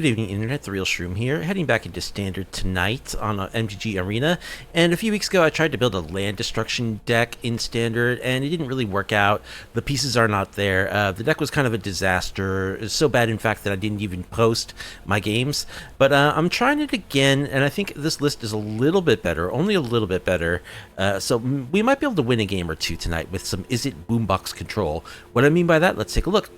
Good evening, Internet. The Real Shroom here, heading back into Standard tonight on MTG Arena. And a few weeks ago, I tried to build a land destruction deck in Standard, and it didn't really work out. The pieces are not there. The deck was kind of a disaster. It was so bad, in fact, that I didn't even post my games. But I'm trying it again, and I think this list is a little bit better, only a little bit better. So we might be able to win a game or two tonight with some Izzet Boombox control. What I mean by that, let's take a look.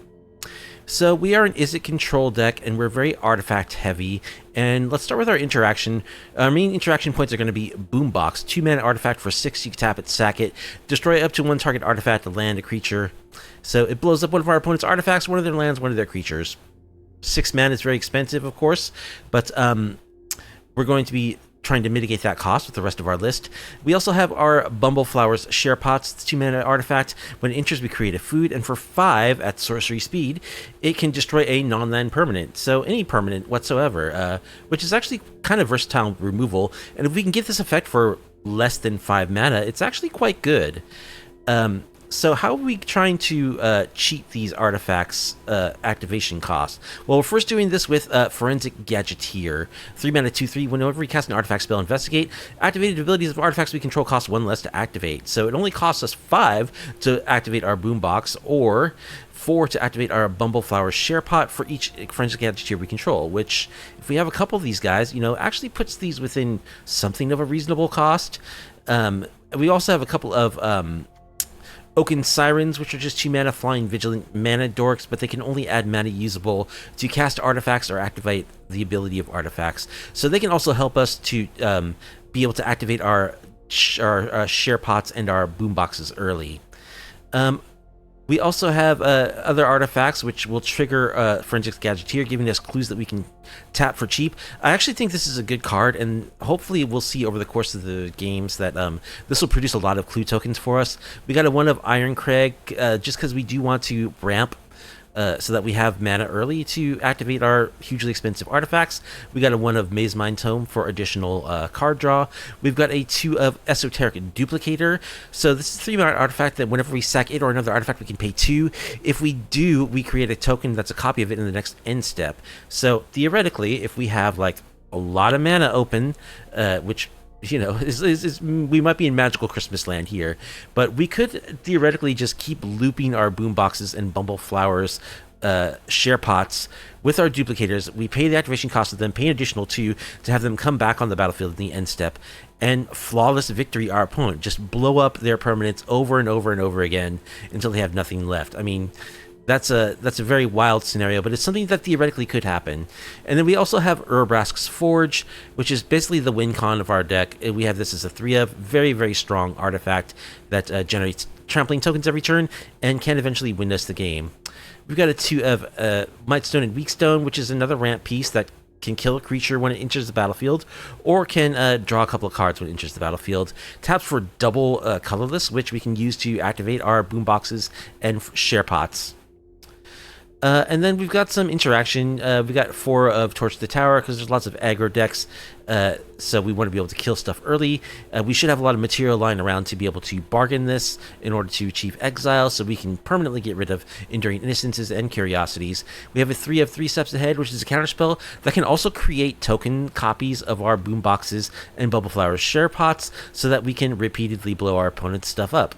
So we are an Izzet control deck, and we're very artifact heavy. And let's start with our interaction. Our main interaction points are going to be Boombox, 2-mana artifact for 6. You can tap it, sack it, destroy up to one target artifact to land a creature. So it blows up one of our opponent's artifacts, one of their lands, one of their creatures. 6 mana is very expensive, of course, but we're going to be trying to mitigate that cost with the rest of our list. We also have our Bumbleflower's Sharepots, 2-mana artifact. When it enters, we create a food, and for 5 at sorcery speed, it can destroy a non-land permanent, so any permanent whatsoever, which is actually kind of versatile removal. And if we can get this effect for less than 5 mana, it's actually quite good. So how are we trying to cheat these artifacts' activation costs? Well, we're first doing this with Forensic Gadgeteer. 3-mana, 2/3. Whenever we cast an artifact spell, investigate. Activated abilities of artifacts we control cost 1 less to activate. So it only costs us 5 to activate our Boombox, or 4 to activate our Bumbleflower Sharepot for each Forensic Gadgeteer we control, which, if we have a couple of these guys, you know, actually puts these within something of a reasonable cost. We also have a couple of Oaken Sirens, which are just 2-mana flying vigilant mana dorks, but they can only add mana usable to cast artifacts or activate the ability of artifacts. So they can also help us to be able to activate our Sharepots and our Boomboxes early. We also have other artifacts which will trigger Forensic Gadgeteer, giving us clues that we can tap for cheap. I actually think this is a good card, and hopefully we'll see over the course of the games that this will produce a lot of clue tokens for us. We got a one of Ironcrag, just because we do want to ramp so that we have mana early to activate our hugely expensive artifacts. We got a 1 of Maze Mind Tome for additional card draw. We've got a 2 of Esoteric Duplicator. So this is a 3-mana artifact that whenever we sack it or another artifact, we can pay 2. If we do, we create a token that's a copy of it in the next end step. So theoretically, if we have like a lot of mana open, which, you know, we might be in magical Christmas land here, but we could theoretically just keep looping our Boomboxes and Bumbleflowers Sharepots with our duplicators. We pay the activation cost of them, pay an additional 2 to have them come back on the battlefield in the end step, and flawless victory our opponent. Just blow up their permanents over and over and over again until they have nothing left. I mean, that's a very wild scenario, but it's something that theoretically could happen. And then we also have Urabrask's Forge, which is basically the win con of our deck. We have this as a 3 of, very, very strong artifact that generates trampling tokens every turn and can eventually win us the game. We've got a 2 of Mightstone and Weakstone, which is another ramp piece that can kill a creature when it enters the battlefield, or can draw a couple of cards when it enters the battlefield. Taps for double colorless, which we can use to activate our Boomboxes and Sharepots. And then we've got some interaction. We got 4 of Torch the Tower, because there's lots of aggro decks, so we want to be able to kill stuff early. We should have a lot of material lying around to be able to bargain this in order to achieve exile, so we can permanently get rid of Enduring Innocences and Curiosities. We have a 3 of 3 Steps Ahead, which is a counterspell that can also create token copies of our Boomboxes and Bumbleflower Sharepots, so that we can repeatedly blow our opponent's stuff up.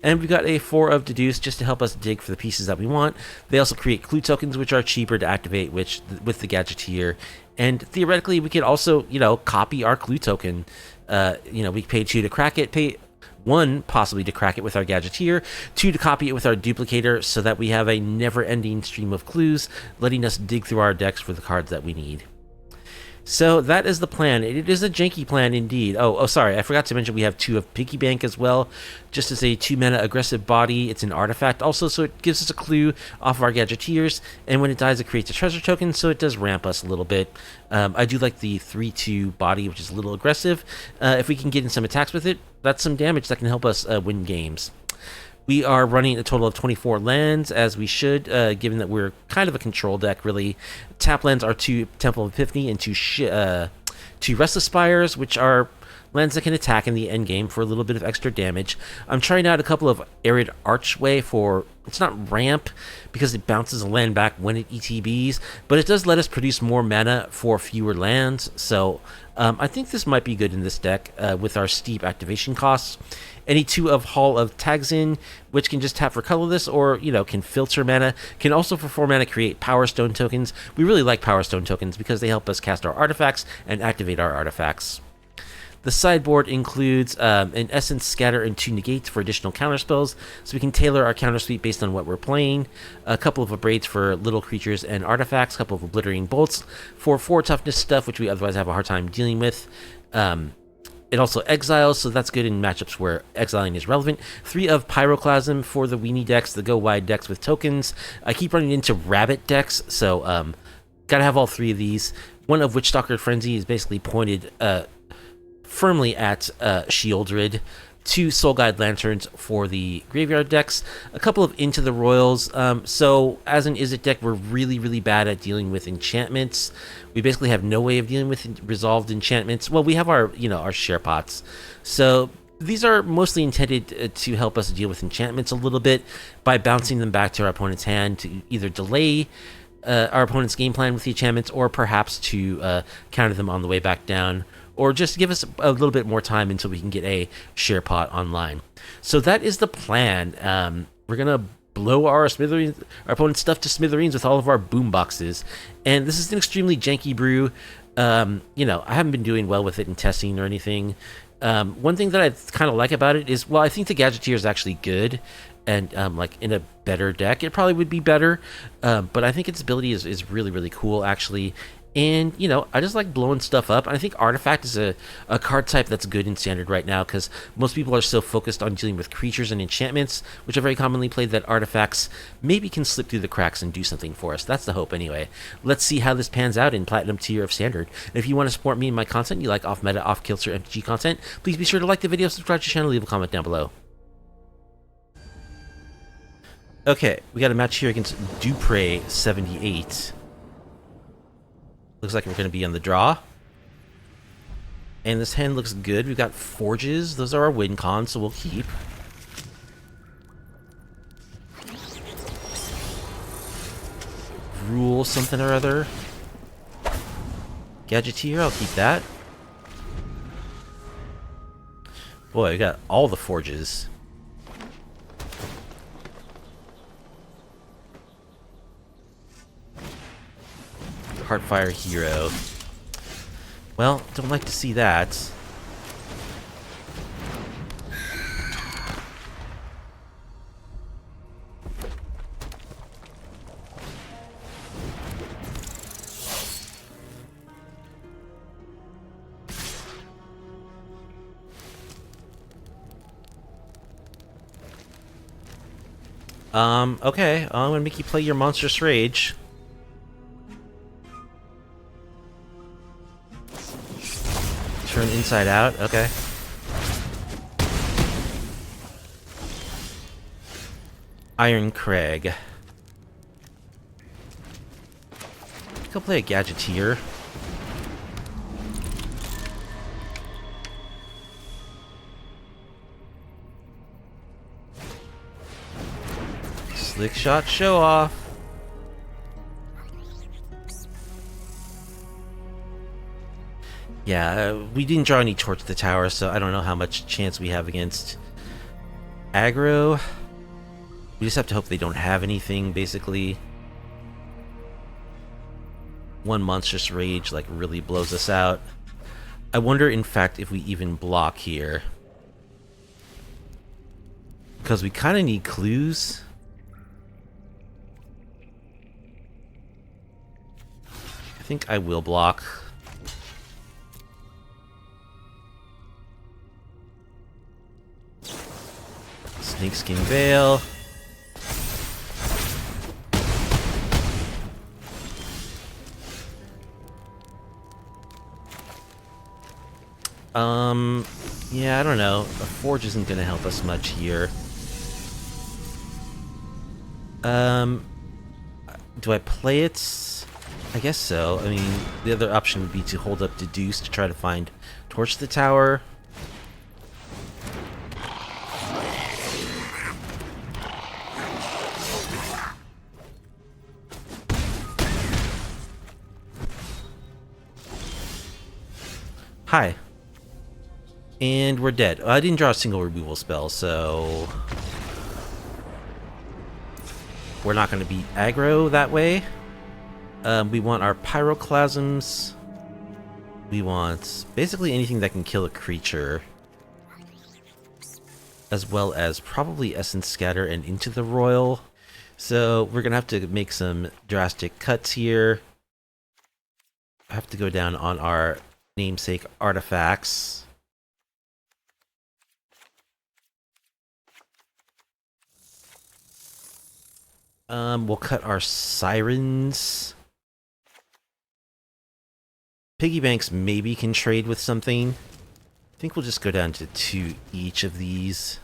And we've got a 4 of Deduce just to help us dig for the pieces that we want. They also create clue tokens, which are cheaper to activate with the Gadgeteer. And theoretically, we could also, you know, copy our clue token. You know, we pay 2 to crack it, pay 1 possibly to crack it with our Gadgeteer, 2 to copy it with our Duplicator, so that we have a never-ending stream of clues, letting us dig through our decks for the cards that we need. So that is the plan. It is a janky plan indeed. Oh, sorry, I forgot to mention we have 2 of Piggy Bank as well, just as a 2-mana aggressive body. It's an artifact also, so it gives us a clue off of our Gadgeteers, and when it dies, it creates a treasure token, so it does ramp us a little bit. I do like the 3/2 body, which is a little aggressive. If we can get in some attacks with it, that's some damage that can help us win games. We are running a total of 24 lands, as we should, given that we're kind of a control deck, really. Tap lands are 2 Temple of Epiphany and 2 Restless Spires, which are lands that can attack in the endgame for a little bit of extra damage. I'm trying out a couple of Arid Archway for, it's not ramp, because it bounces a land back when it ETBs, but it does let us produce more mana for fewer lands, so I think this might be good in this deck with our steep activation costs. Any 2 of Hall of Tagzin, which can just tap for colorless, or, you know, can filter mana, can also for 4 mana create Power Stone tokens. We really like Power Stone tokens because they help us cast our artifacts and activate our artifacts. The sideboard includes an Essence Scatter and 2 Negates for additional counterspells, so we can tailor our countersuite based on what we're playing. A couple of Abrades for little creatures and artifacts, a couple of Obliterating Bolts for 4 toughness stuff, which we otherwise have a hard time dealing with. It also exiles, so that's good in matchups where exiling is relevant. 3 of Pyroclasm for the weenie decks, the go-wide decks with tokens. I keep running into rabbit decks, so gotta have all 3 of these. 1 of Witchstalker Frenzy is basically pointed firmly at Shieldred. 2 Soul Guide Lanterns for the graveyard decks, a couple of Into the Royals. So as an Izzet deck, we're really, really bad at dealing with enchantments. We basically have no way of dealing with resolved enchantments. Well, we have our, you know, our Sharepots. So these are mostly intended to help us deal with enchantments a little bit by bouncing them back to our opponent's hand to either delay our opponent's game plan with the enchantments, or perhaps to counter them on the way back down, or just give us a little bit more time until we can get a Sharepot online. So that is the plan. We're going to blow our opponent's stuff to smithereens with all of our boom boxes. And this is an extremely janky brew. You know, I haven't been doing well with it in testing or anything. One thing that I kind of like about it is, well, I think the Gadgeteer is actually good. And like in a better deck, it probably would be better. But I think its ability is really, really cool, actually. And, you know, I just like blowing stuff up. I think Artifact is a card type that's good in Standard right now, because most people are so focused on dealing with creatures and enchantments, which are very commonly played, that Artifacts maybe can slip through the cracks and do something for us. That's the hope, anyway. Let's see how this pans out in Platinum tier of Standard. And if you want to support me and my content, you like off-meta, off-kilter MTG content, please be sure to like the video, subscribe to the channel, leave a comment down below. Okay, we got a match here against Dupre 78. Looks like we're going to be on the draw. And this hand looks good. We've got Forges. Those are our win cons, so we'll keep. Gruul something or other. Gadgeteer, I'll keep that. Boy, we got all the Forges. Heartfire Hero. Well, don't like to see that. Okay, I'm gonna make you play your Monstrous Rage. Turn inside out, okay. Iron Crag. Go play a Gadgeteer. Slick shot, show off. Yeah, we didn't draw any Torch to the Tower, so I don't know how much chance we have against aggro. We just have to hope they don't have anything, basically. One Monstrous Rage, like, really blows us out. I wonder, in fact, if we even block here. Because we kind of need clues. I think I will block. Snakeskin Veil. Yeah, I don't know. A Forge isn't gonna help us much here. Do I play it? I guess so. I mean, the other option would be to hold up Deduce to try to find Torch the Tower. Hi. And we're dead. I didn't draw a single removal spell, so we're not going to beat aggro that way. We want our Pyroclasms. We want basically anything that can kill a creature. As well as probably Essence Scatter and Into the Royal. So we're going to have to make some drastic cuts here. I have to go down on our namesake artifacts. We'll cut our Sirens. Piggy banks maybe can trade with something. I think we'll just go down to 2 each of these.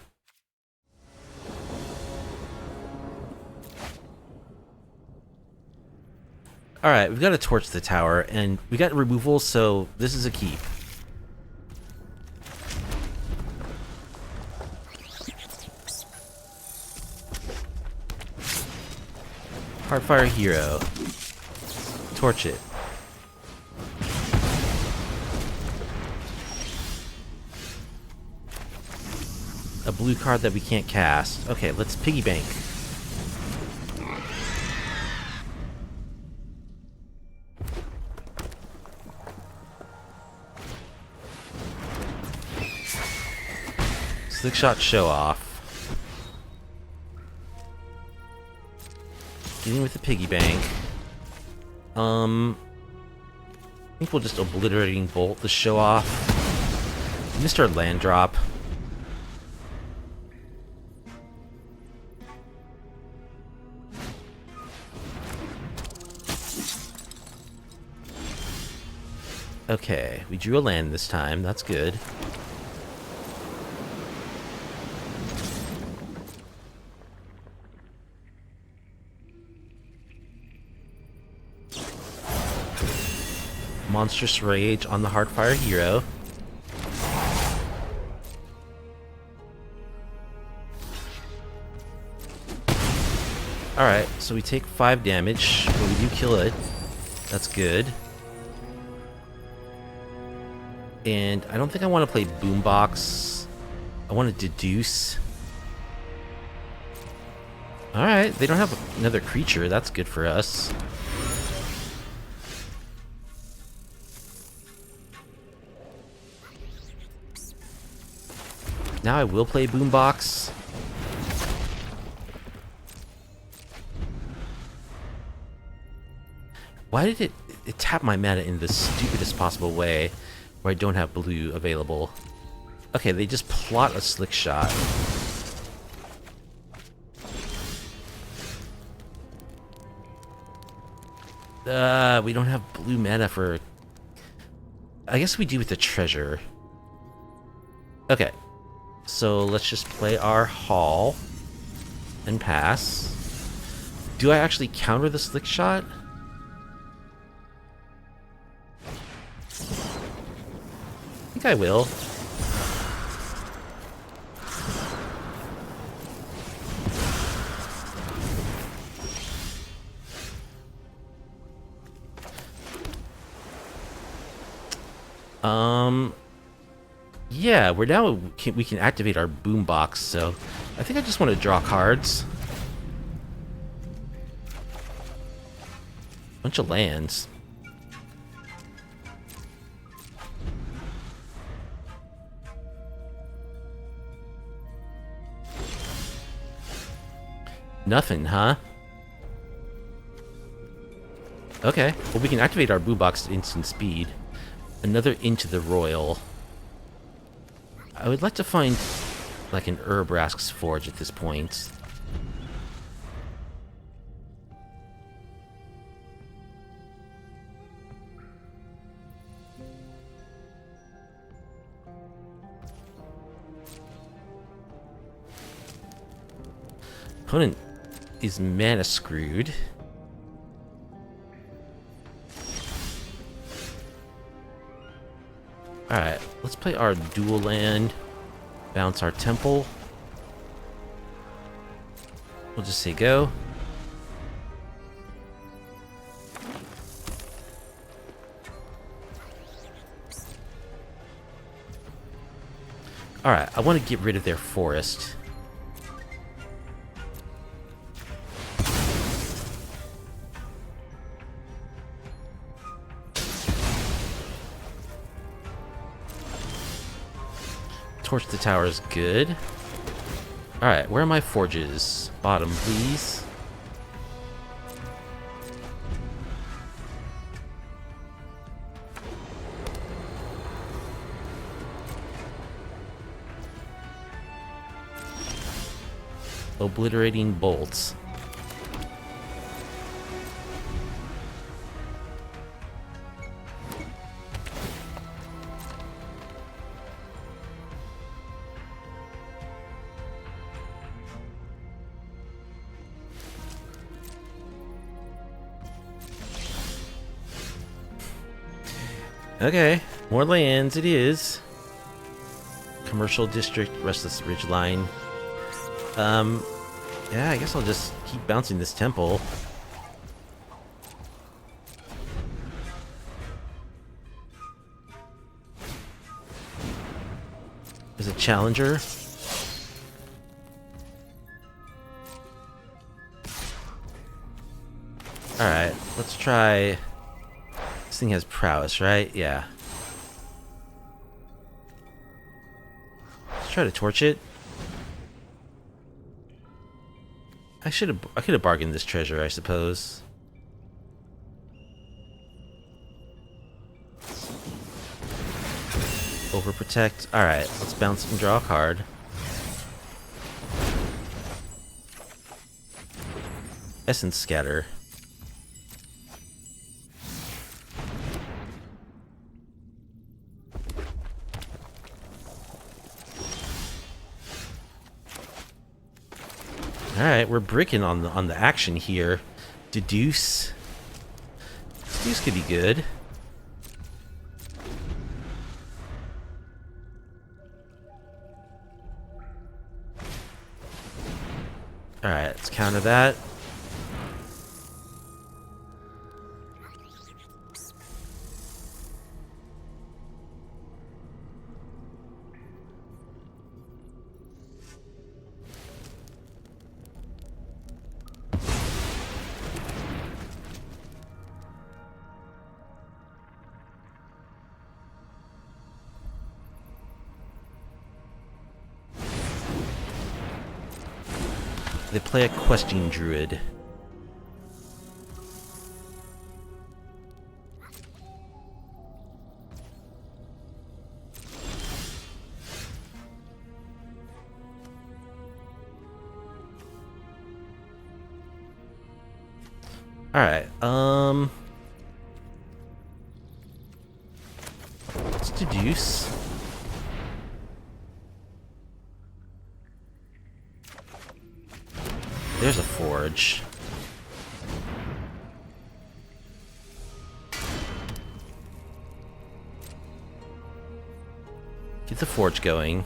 Alright, we've got to torch the tower, and we got removal, so this is a keep. Heartfire Hero. Torch it. A blue card that we can't cast. Okay, let's piggy bank. Slick shot show off. Getting with the piggy bank. I think we'll just obliterating bolt the show off. Mr. Land drop. Okay, we drew a land this time. That's good. Monstrous Rage on the Heartfire Hero. Alright, so we take 5 damage, but we do kill it. That's good. And I don't think I want to play Boombox. I want to deduce. Alright, they don't have another creature. That's good for us. Now I will play Boombox. Why did it tap my mana in the stupidest possible way where I don't have blue available? Okay, they just plot a slick shot. We don't have blue mana for... I guess we do with the treasure. Okay. So let's just play our Hall and pass. Do I actually counter the slick shot? I think I will. Yeah, we can activate our Boombox, so I think I just want to draw cards. Bunch of lands. Nothing, huh? Okay, well we can activate our Boombox at instant speed. Another Into the Royal. I would like to find like an Urabrask's Forge at this point. Opponent is mana screwed. Alright, let's play our dual land. Bounce our temple. We'll just say go. Alright, I want to get rid of their forest. Torch the tower is good. Alright, where are my forges? Bottom, please. Obliterating bolts. Okay, more lands it is. Commercial district, restless ridgeline. Yeah, I guess I'll just keep bouncing this temple. There's a challenger. Alright, let's try... This thing has prowess, right? Yeah. Let's try to torch it. I could have bargained this treasure, I suppose. Overprotect. Alright, let's bounce and draw a card. Essence Scatter. Alright, we're bricking on the action here. Deduce. Deduce could be good. Alright, let's counter that. They play a questing druid. Alright, let's deduce. There's a forge. Get the forge going.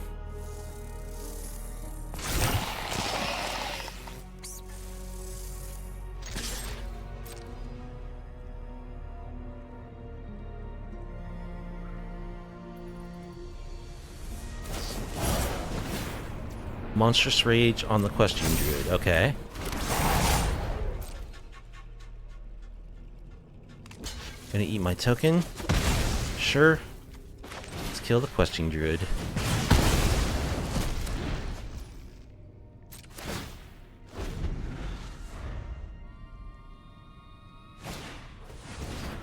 Monstrous Rage on the Question Druid. Okay. Gonna eat my token. Sure. Let's kill the Question Druid.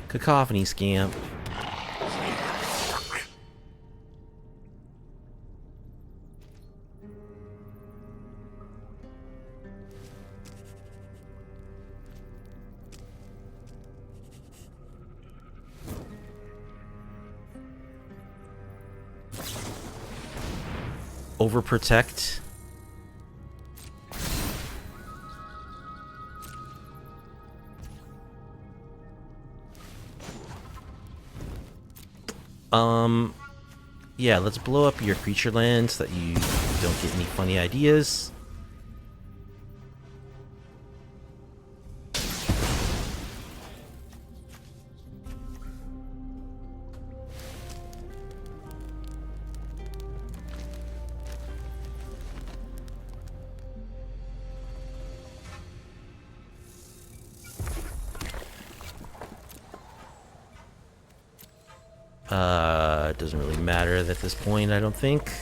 Cacophony Scamp. Overprotect. Yeah, let's blow up your creature land so that you don't get any funny ideas. It doesn't really matter at this point, I don't think.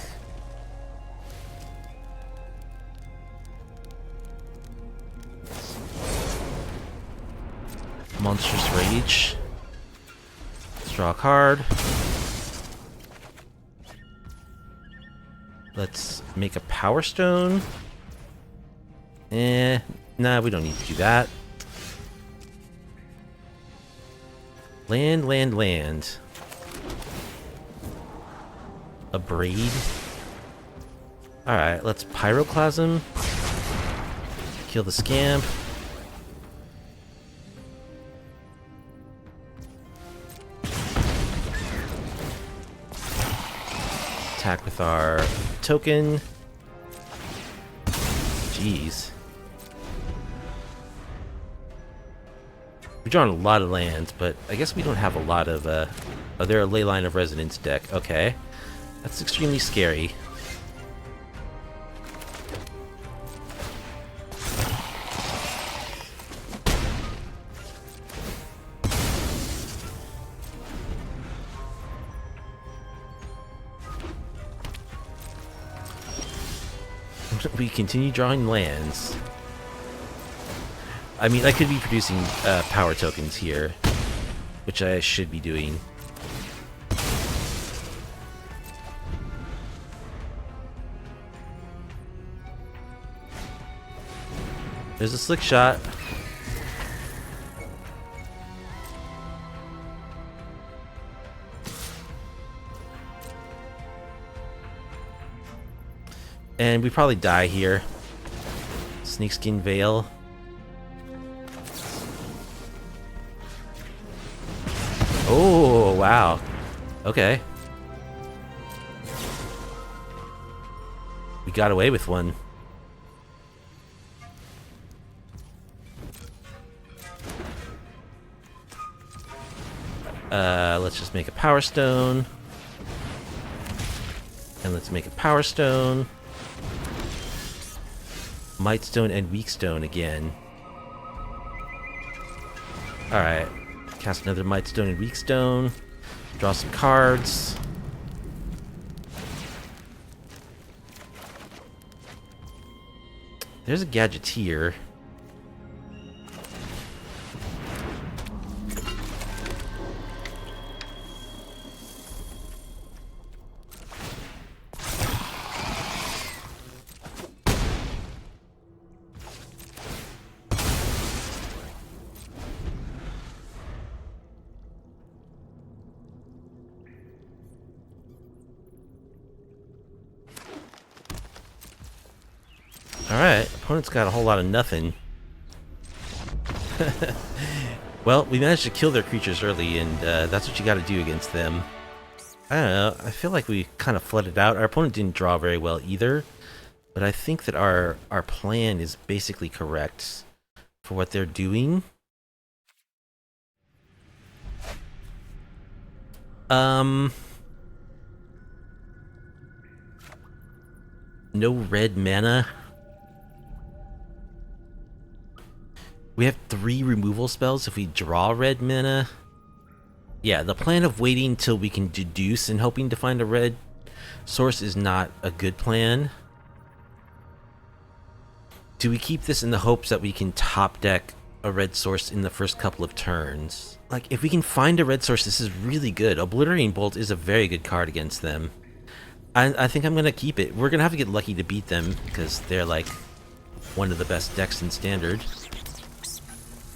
Monstrous Rage. Let's draw a card. Let's make a Power Stone. Nah, we don't need to do that. Land, land, land. A braid. Alright, let's Pyroclasm. Kill the Scamp. Attack with our token. Jeez. We've drawn a lot of lands, but I guess we don't have a lot of, oh, they're a Leyline of Resonance deck. Okay. That's extremely scary. We continue drawing lands. I mean, I could be producing power tokens here, which I should be doing. There's a Slick Shot. And we probably die here. Snakeskin Veil. Oh, wow. Okay. We got away with one. Let's just make a Power Stone. And let's make a Power Stone. Might Stone and Weak Stone again. Alright. Cast another Might Stone and Weak Stone. Draw some cards. There's a Gadgeteer. Alright, opponent's got a whole lot of nothing. Well, we managed to kill their creatures early, and that's what you gotta do against them. I don't know, I feel like we kind of flooded out. Our opponent didn't draw very well either, but I think that our plan is basically correct for what they're doing. No red mana. We have 3 removal spells if we draw red mana. Yeah, the plan of waiting till we can deduce and hoping to find a red source is not a good plan. Do we keep this in the hopes that we can top deck a red source in the first couple of turns? Like, if we can find a red source, this is really good. Obliterating Bolt is a very good card against them. I think I'm going to keep it. We're going to have to get lucky to beat them, because they're, like, one of the best decks in Standard.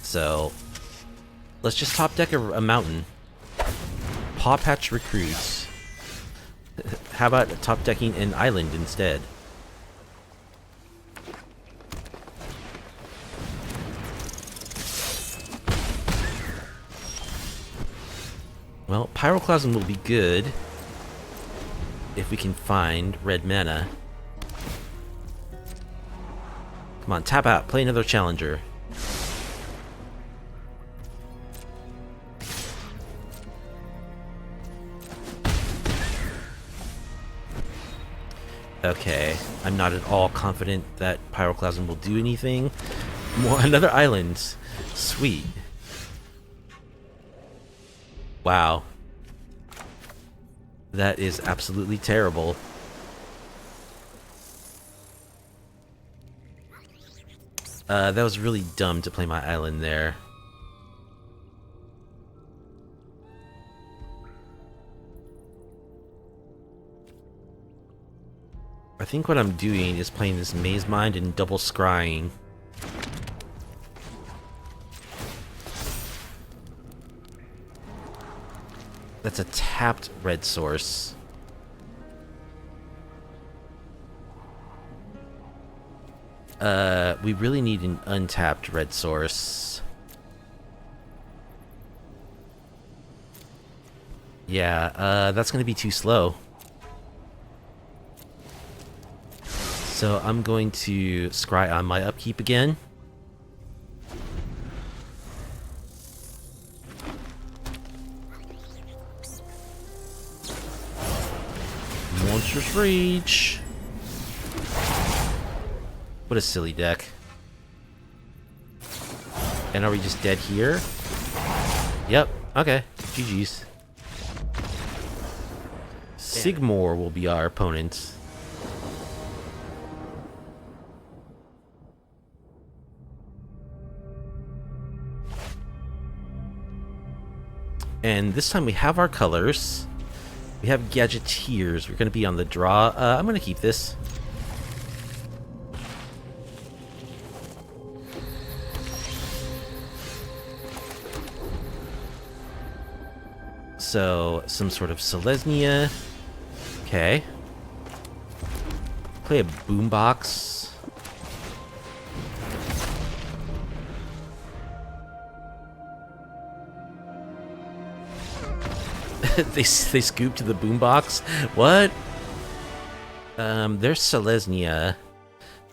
So, let's just top deck a mountain. Paw Patch Recruits. How about top decking an island instead? Well, Pyroclasm will be good. if we can find red mana. Come on, tap out, play another challenger. Okay, I'm not at all confident that Pyroclasm will do anything. Another island. Sweet. Wow. That is absolutely terrible. That was really dumb to play my island there. I think what I'm doing is playing this Maze Mind and double scrying. That's a tapped red source. We really need an untapped red source. Yeah, that's gonna be too slow. So I'm going to scry on my upkeep again. Monstrous Rage. What a silly deck. And are we just dead here? Yep, okay. GG's. Sigmar will be our opponent. And this time we have our colors. We have Gadgeteers. We're going to be on the draw. I'm going to keep this. So, some sort of Selesnya. Okay. Play a Boombox. they scoop to the boombox? What? There's Selesnya.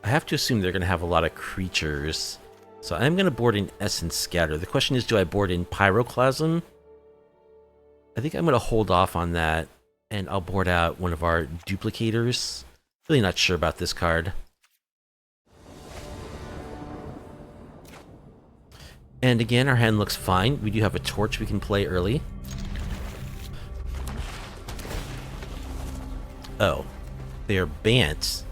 I have to assume they're going to have a lot of creatures. So I'm going to board in Essence Scatter. The question is, do I board in Pyroclasm? I think I'm going to hold off on that, and I'll board out one of our Duplicators. Really not sure about this card. And again, our hand looks fine. We do have a Torch we can play early. Oh, they are Bants.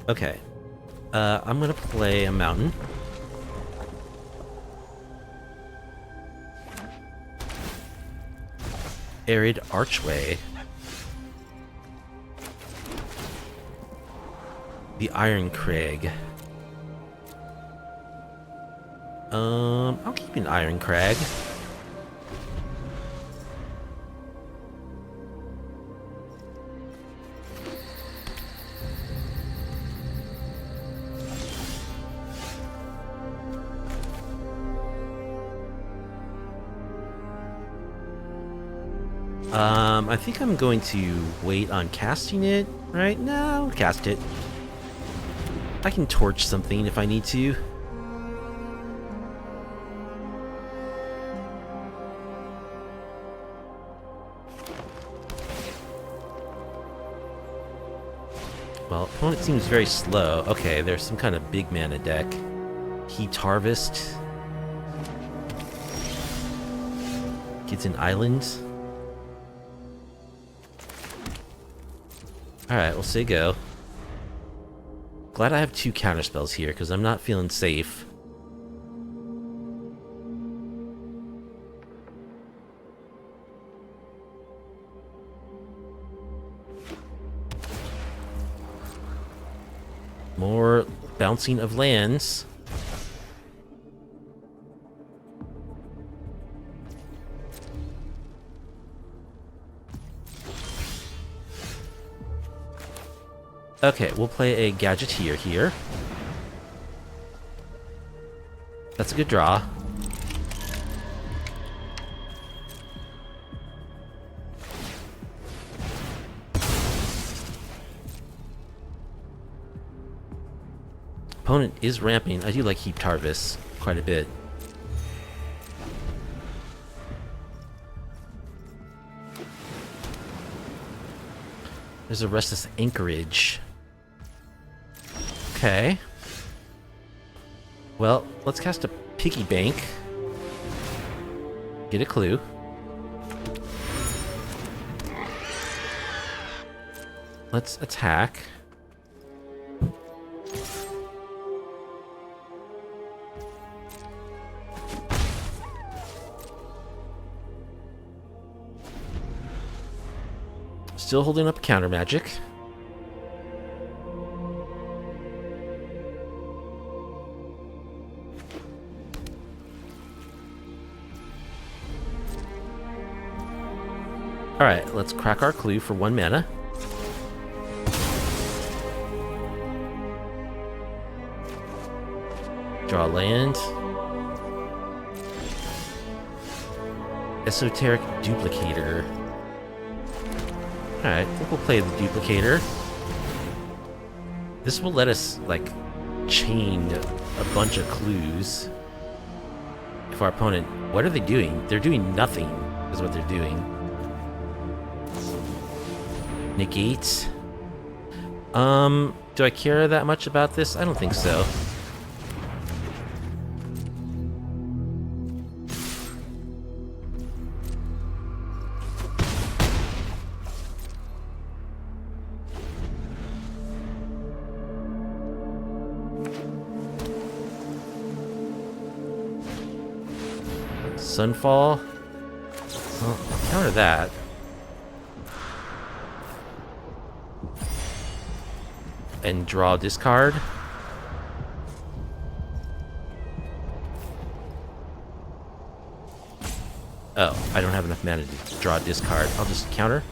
Okay. I'm gonna play a mountain. Arid Archway. The Iron Crag. I'll keep an Iron Crag. I think I'm going to wait on casting it, right? No, I'll cast it. I can torch something if I need to. Well, opponent seems very slow. Okay, there's some kind of big mana deck. Heat Harvest. Gets an island. Alright, we'll say go. Glad I have 2 counterspells here, because I'm not feeling safe. More bouncing of lands. Okay, we'll play a Gadgeteer here. That's a good draw. opponent is ramping. I do like Heaped Harvest quite a bit. There's a Restless Anchorage. Okay. Well, let's cast a Piggy Bank. Get a clue. Let's attack. Still holding up counter magic. Alright, let's crack our clue for 1 mana. Draw land. Esoteric Duplicator. Alright, I think we'll play the Duplicator. This will let us, like, chain a bunch of clues. If our opponent... What are they doing? They're doing nothing, is what they're doing. Negate. Do I care that much about this? I don't think so. Sunfall. Well, I'll counter that. And draw a discard. Oh, I don't have enough mana to draw a discard. I'll just counter.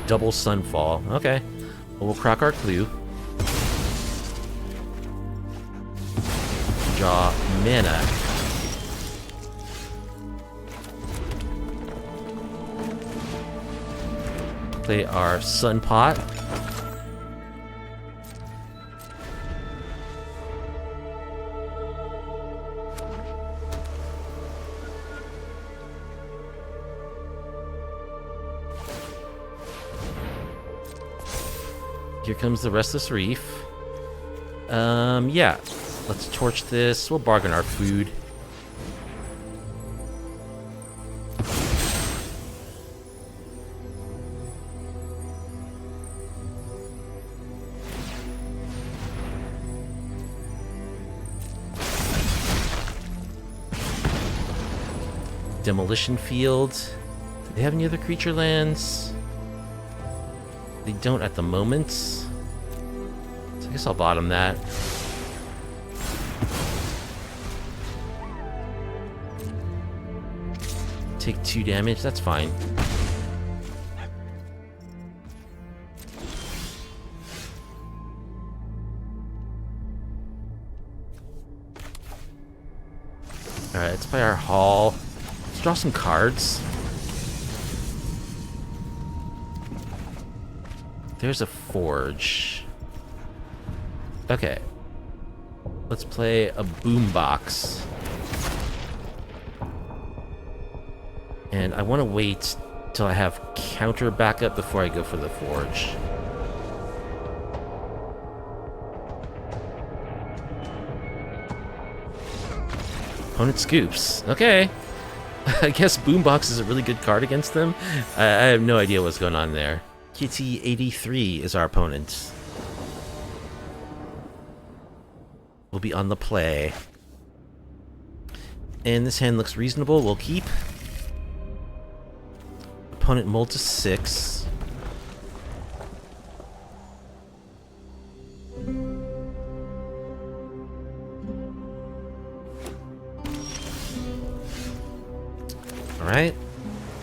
Double Sunfall. Okay. Well, we'll crack our clue. Draw mana. Play our Sun Pot. Here comes the Restless Reef. Yeah. Let's torch this. We'll bargain our food. Demolition Field. Do they have any other creature lands? They don't at the moment. So I guess I'll bottom that. Take 2 damage, that's fine. Alright, let's play our Hall. Let's draw some cards. There's a Forge. Okay. Let's play a Boombox. And I want to wait till I have counter backup before I go for the Forge. Opponent scoops. Okay. I guess Boombox is a really good card against them. I have no idea what's going on there. Kitty 83 is our opponent. We'll be on the play. And this hand looks reasonable. We'll keep. Opponent molds to 6. Alright.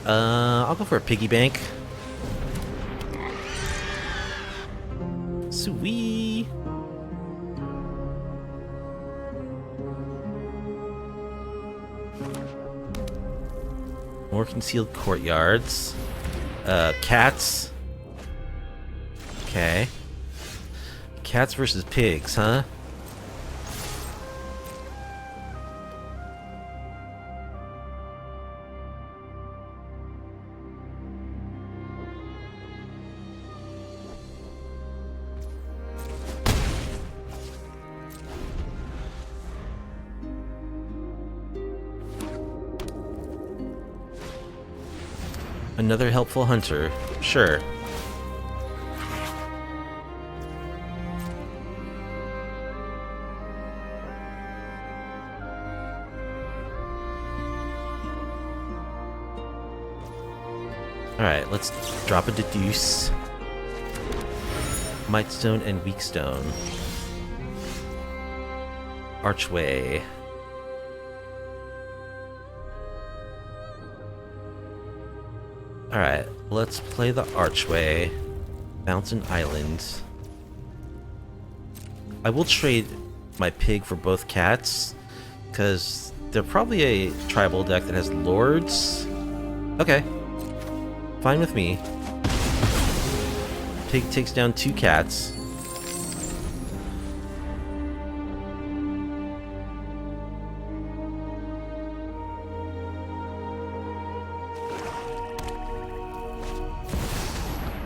I'll go for a Piggy Bank. Sweet. More concealed courtyards. Cats. Okay. Cats versus pigs, huh? Another helpful hunter. Sure. Alright, let's drop a deduce. Mightstone and Weakstone. Archway. Alright, let's play the Archway. Mountain Island. I will trade my pig for both cats, because they're probably a tribal deck that has lords. Okay. Fine with me. Pig takes down 2 cats.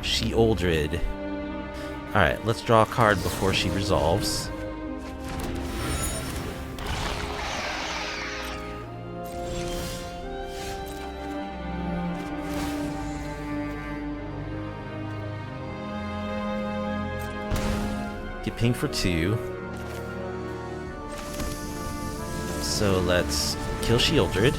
Sheoldred. Alright, let's draw a card before she resolves. Get ping for 2. So let's kill Sheoldred.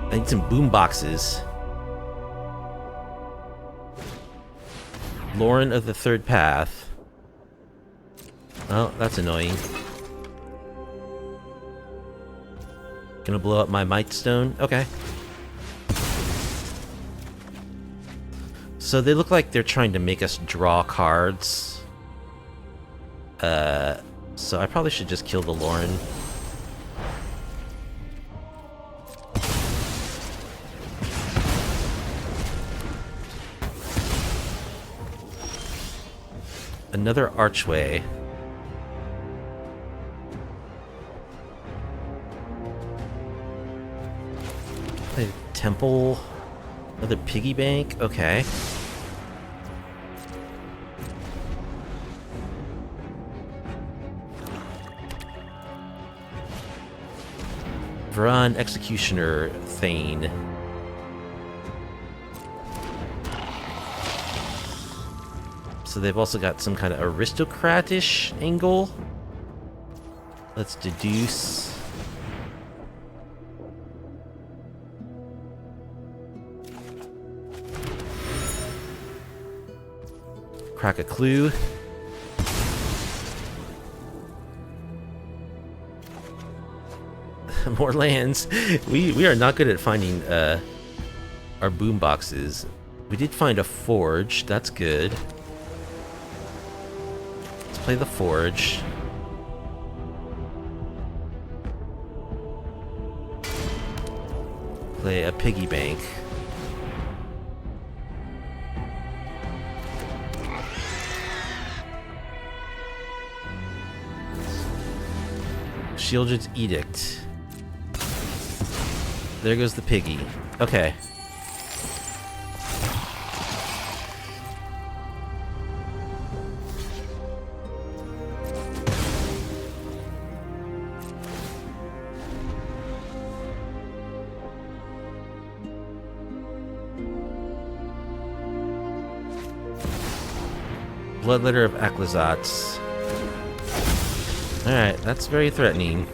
I need some boom boxes. Lauren of the Third Path. Oh, that's annoying. Gonna blow up my Mightstone? Okay. So they look like they're trying to make us draw cards. So I probably should just kill the Lauren. Another Archway. A temple. Another piggy bank. Okay. Varan Executioner Thane. So they've also got some kind of aristocratish angle. Let's deduce. Crack a clue. More lands. We are not good at finding our boom boxes. We did find a forge. That's good. Play the forge. Play a piggy bank. Sheoldred's Edict. There goes the piggy. Okay. Bloodletter of Aclazats. Alright, that's very threatening.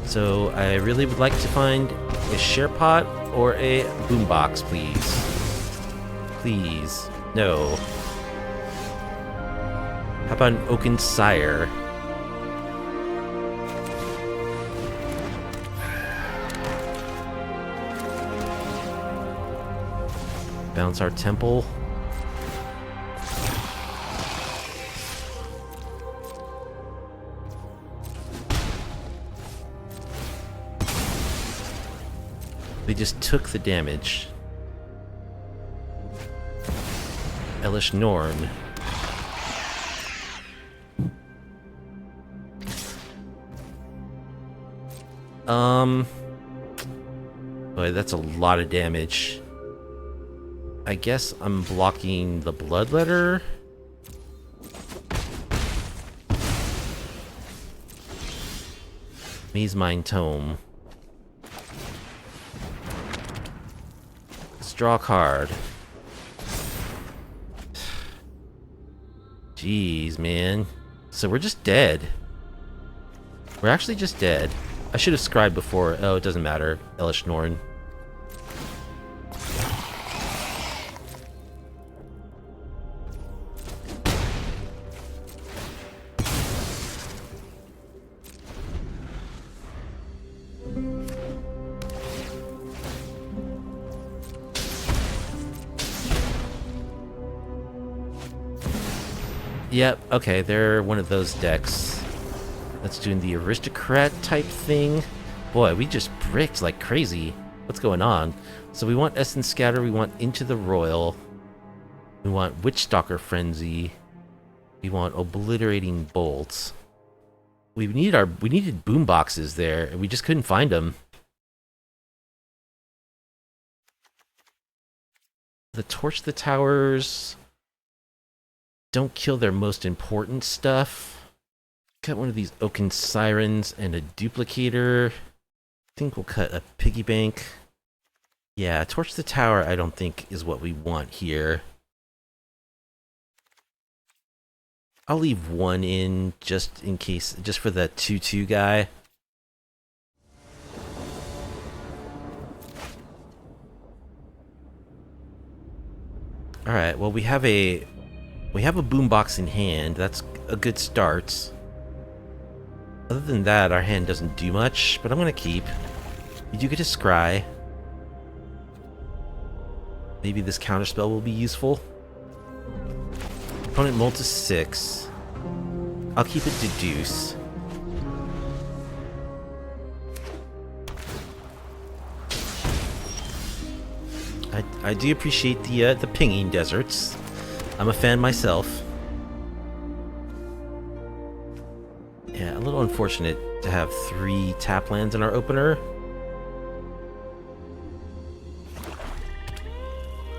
So I really would like to find a Sharepot or a boombox, please. Please. No. How about an Oaken Sire? Bounce our temple. They just took the damage. Elish Norn. Boy, that's a lot of damage. I guess I'm blocking the Bloodletter. Maze Mine Tome. Let's draw a card. Jeez, man. So we're just dead. We're actually just dead. I should have scribed before. Oh, it doesn't matter. Elish Norn. Yep, okay, they're one of those decks that's doing the aristocrat type thing. Boy, we just bricked like crazy. What's going on? So we want Essence Scatter, we want Into the Royal, we want Witchstalker Frenzy, we want Obliterating Bolts. We needed boom boxes there, and we just couldn't find them. The Torch the Towers don't kill their most important stuff. Got one of these Oaken Sirens and a Duplicator. I think we'll cut a Piggy Bank. Yeah, Torch the Tower I don't think is what we want here. I'll leave one in just in case, just for the 2/2 guy. Alright, well we have a boombox in hand. That's a good start. Other than that, our hand doesn't do much, but I'm gonna keep. You do get a scry. Maybe this counterspell will be useful. Opponent molts 6. I'll keep it Deduce. I do appreciate the pinging deserts. I'm a fan myself. Yeah, a little unfortunate to have 3 tap lands in our opener.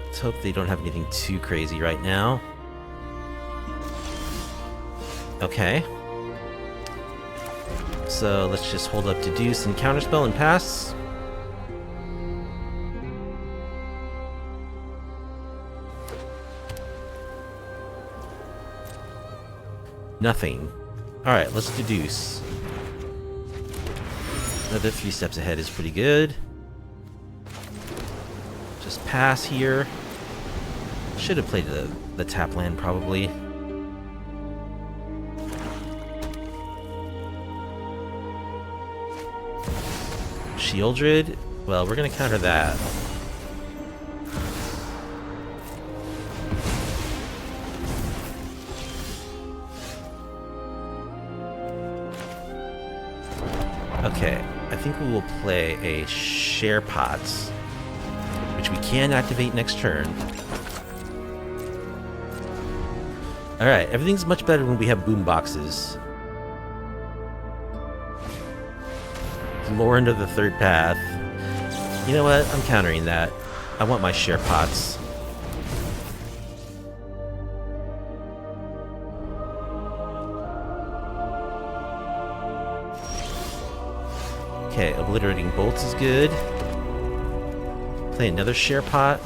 Let's hope they don't have anything too crazy right now. Okay. So let's just hold up Deduce and Counterspell and pass. Nothing. Alright, let's Deduce. Another 3 steps ahead is pretty good. Just pass here. Should have played the tap land, probably. Shieldred? Well, we're gonna counter that. Okay, I think we will play a Sharepot, which we can activate next turn. Alright, everything's much better when we have boom boxes. Lorend of the Third Path. You know what? I'm countering that. I want my Sharepots. Okay, Obliterating Bolts is good. Play another Sharepot.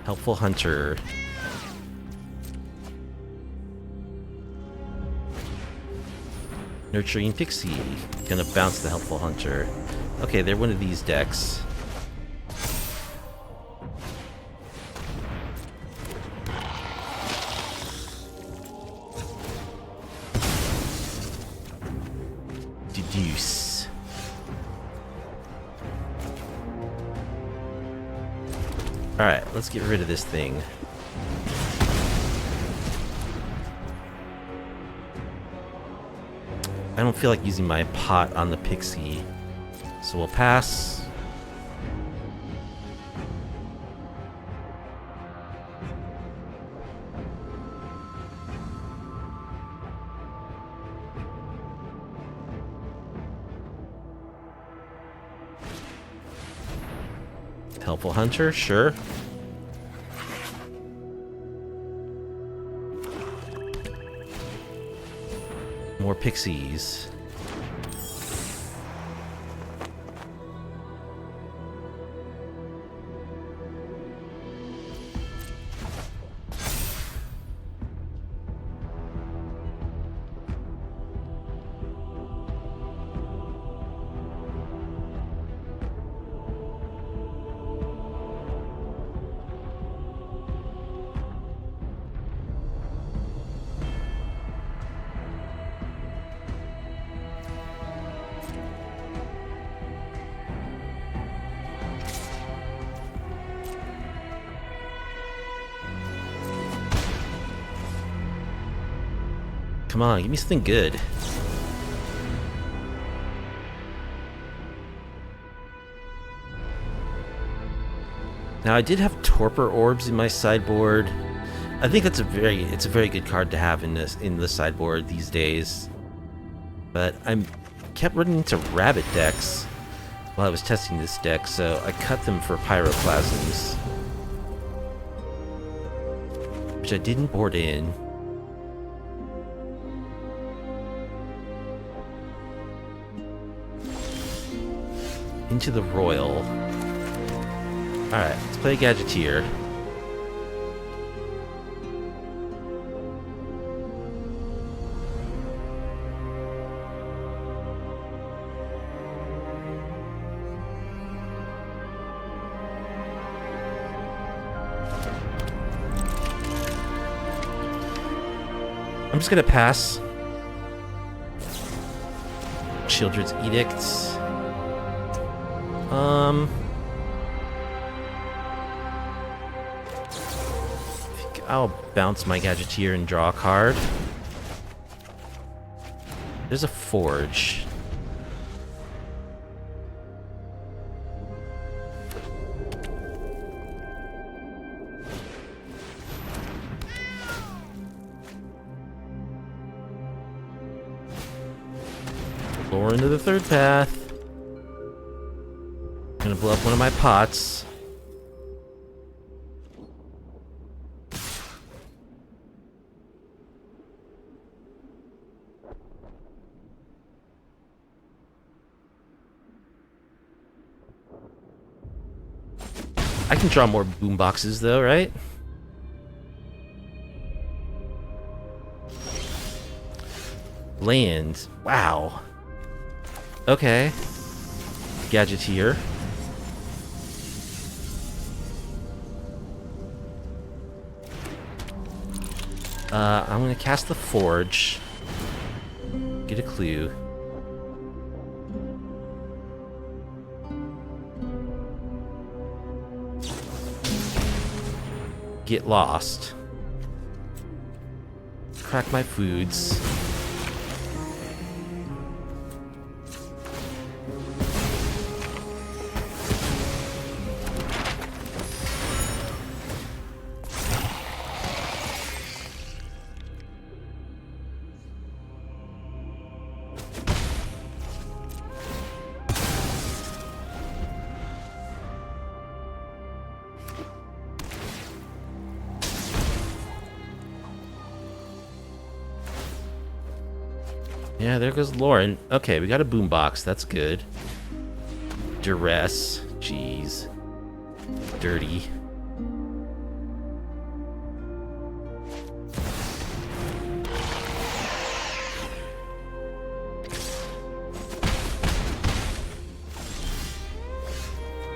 Helpful Hunter. Nurturing Pixie. Gonna bounce the Helpful Hunter. Okay, they're one of these decks. Alright, let's get rid of this thing. I don't feel like using my pot on the Pixie, so we'll pass. Helpful Hunter, sure. More pixies. Come on, give me something good. Now I did have Torpor Orbs in my sideboard. I think that's it's a very good card to have in the sideboard these days. But I kept running into Rabbit decks while I was testing this deck, so I cut them for Pyroclasms, which I didn't board in. Into the Royal. Alright, let's play Gadgeteer. I'm just gonna pass. Children's Edicts. I think I'll bounce my Gadgeteer and draw a card. There's a Forge. Lower into the third path. Gonna blow up one of my pots. I can draw more boomboxes though, right? Land. Wow. Okay. Gadgeteer. I'm gonna cast the Forge. Get a clue. Get lost. Crack my foods. Yeah, there goes Lauren. Okay, we got a boombox. That's good. Duress. Jeez. Dirty.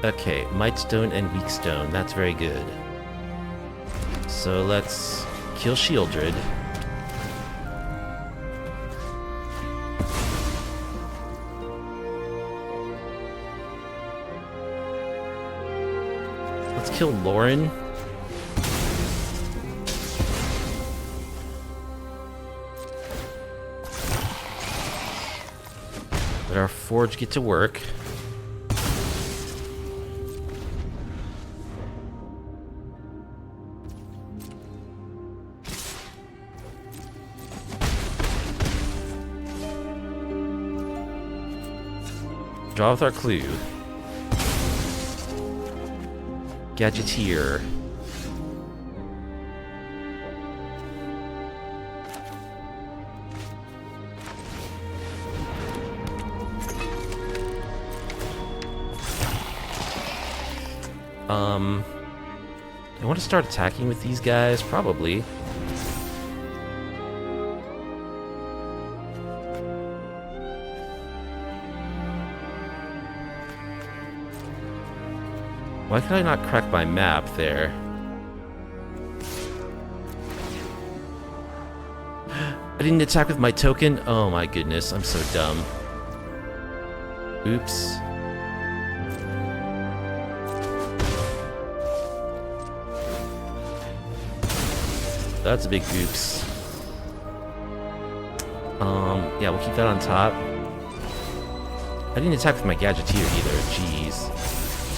Okay, Might Stone and Weak Stone. That's very good. So let's kill Shieldred. Let's kill Lauren. Let our forge get to work. Draw with our clue. Gadgeteer. I want to start attacking with these guys, probably. Why could I not crack my map there? I didn't attack with my token? Oh my goodness, I'm so dumb. Oops. That's a big oops. Yeah, we'll keep that on top. I didn't attack with my Gadgeteer either, jeez.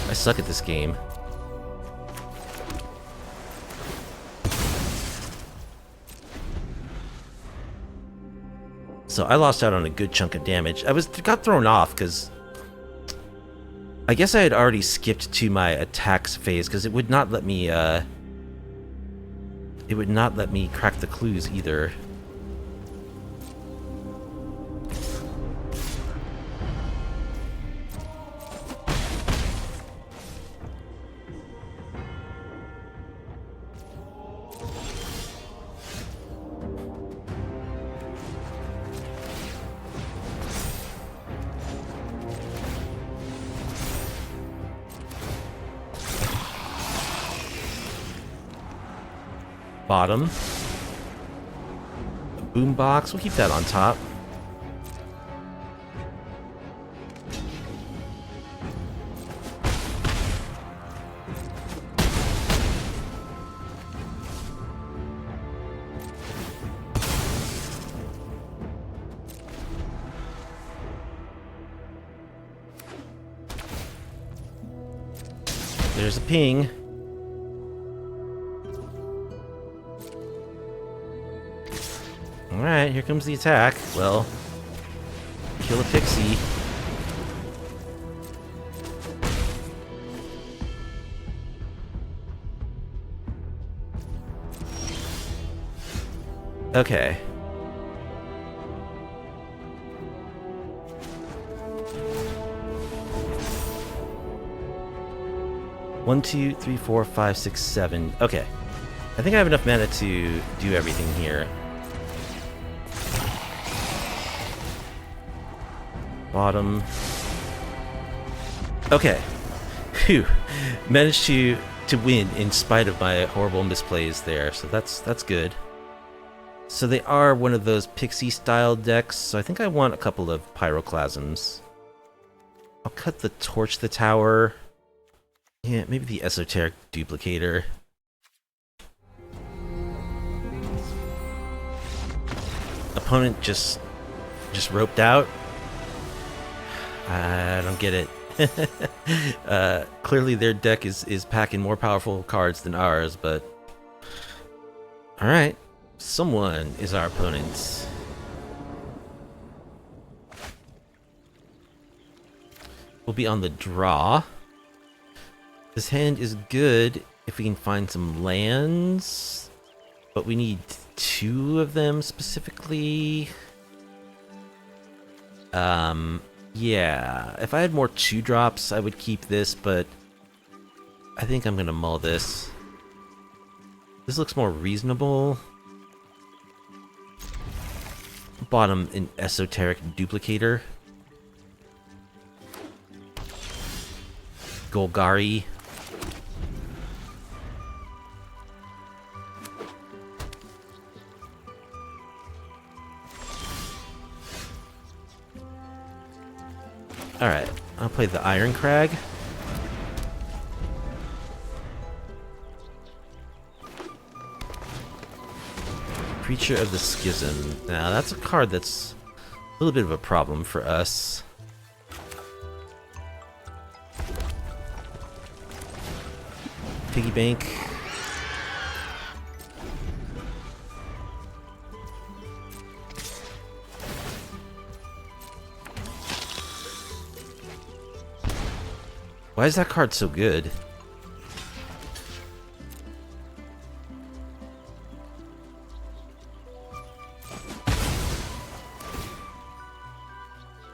I suck at this game. So I lost out on a good chunk of damage. Got thrown off because I guess I had already skipped to my attacks phase because it would not let me crack the clues either. Bottom. A boombox, we'll keep that on top. There's a ping. Alright, here comes the attack. Well, kill a pixie. Okay. One, two, three, four, five, six, seven. Okay. I think I have enough mana to do everything here. Bottom. Okay. Phew. Managed to win in spite of my horrible misplays there, so that's good. So they are one of those pixie style decks, so I think I want a couple of pyroclasms. I'll cut the torch the tower. Yeah, maybe the Esoteric Duplicator. Opponent just roped out. I don't get it. Clearly their deck is packing more powerful cards than ours, but... Alright. Someone is our opponent. We'll be on the draw. This hand is good if we can find some lands, but we need 2 of them specifically. Yeah, if I had more 2-drops, I would keep this, but I think I'm gonna mull this. This looks more reasonable. Bottom, an Esoteric Duplicator. Golgari. Alright, I'll play the Iron Crag. Creature of the Schism. Now, that's a card that's a little bit of a problem for us. Piggy bank. Why is that card so good?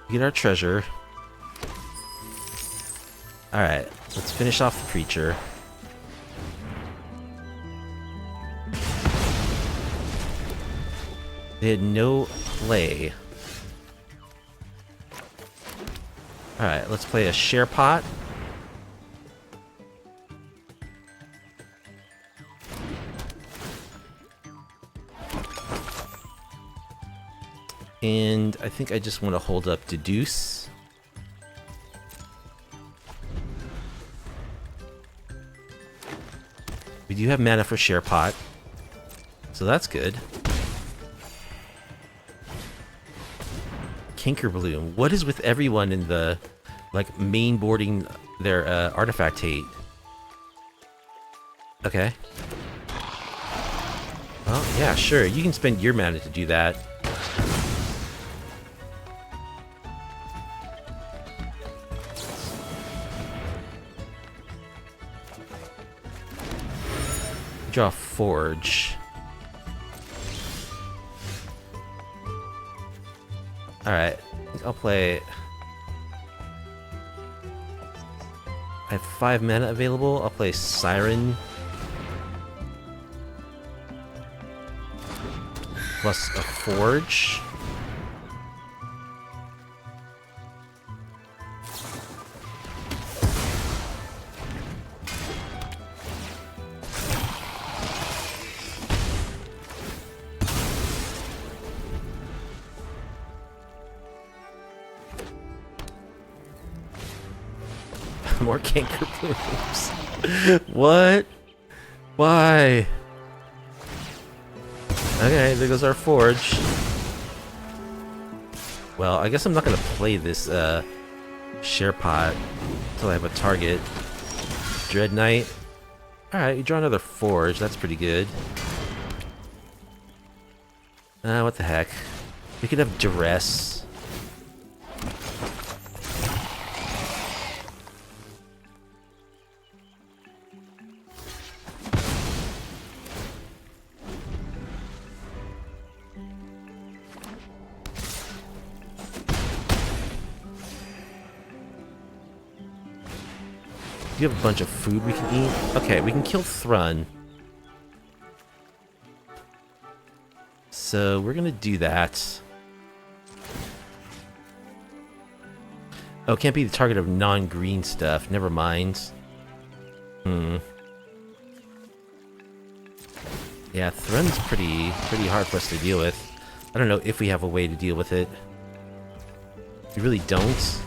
Get our treasure. Alright, let's finish off the creature. They had no play. Alright, let's play a Sharepot. And I think I just want to hold up Deduce. We do have mana for Sharepot, so that's good. Canker Bloom. What is with everyone in the, like, main boarding their artifact hate? Okay. Well, yeah, sure. You can spend your mana to do that. Draw Forge. Alright, I'll play... I have 5 mana available. I'll play Siren. Plus a Forge. More Canker Blooms. What? Why? Okay, there goes our Forge. Well, I guess I'm not gonna play this Sharepot until I have a target. Dread Knight. Alright, you draw another Forge, that's pretty good. What the heck? We could have Duress. Do you have a bunch of food we can eat? Okay, we can kill Thrun. So we're gonna do that. Oh, can't be the target of non-green stuff. Never mind. Yeah, Thrun's pretty hard for us to deal with. I don't know if we have a way to deal with it. We really don't.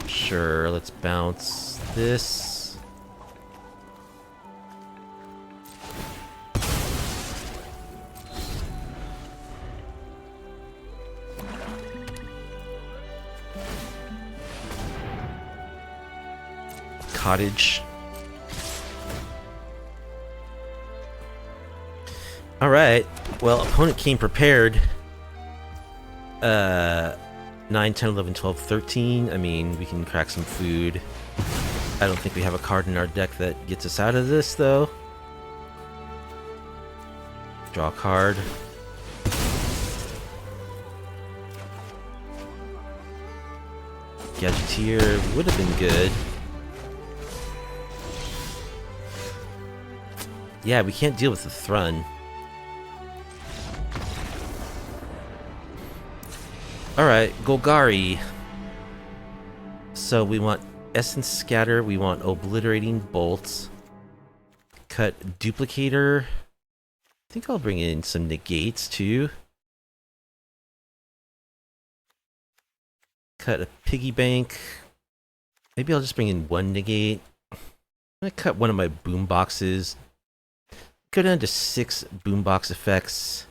Sure, let's bounce this. Cottage. Alright, well, opponent came prepared. 9, 10, 11, 12, 13. I mean, we can crack some food. I don't think we have a card in our deck that gets us out of this, though. Draw a card. Gadgeteer would have been good. Yeah, we can't deal with the Thrun. Alright, Golgari. So we want Essence Scatter, we want Obliterating Bolts. Cut Duplicator. I think I'll bring in some negates too. Cut a Piggy Bank. Maybe I'll just bring in one negate. I'm gonna cut one of my boom boxes. go down to 6 boombox effects,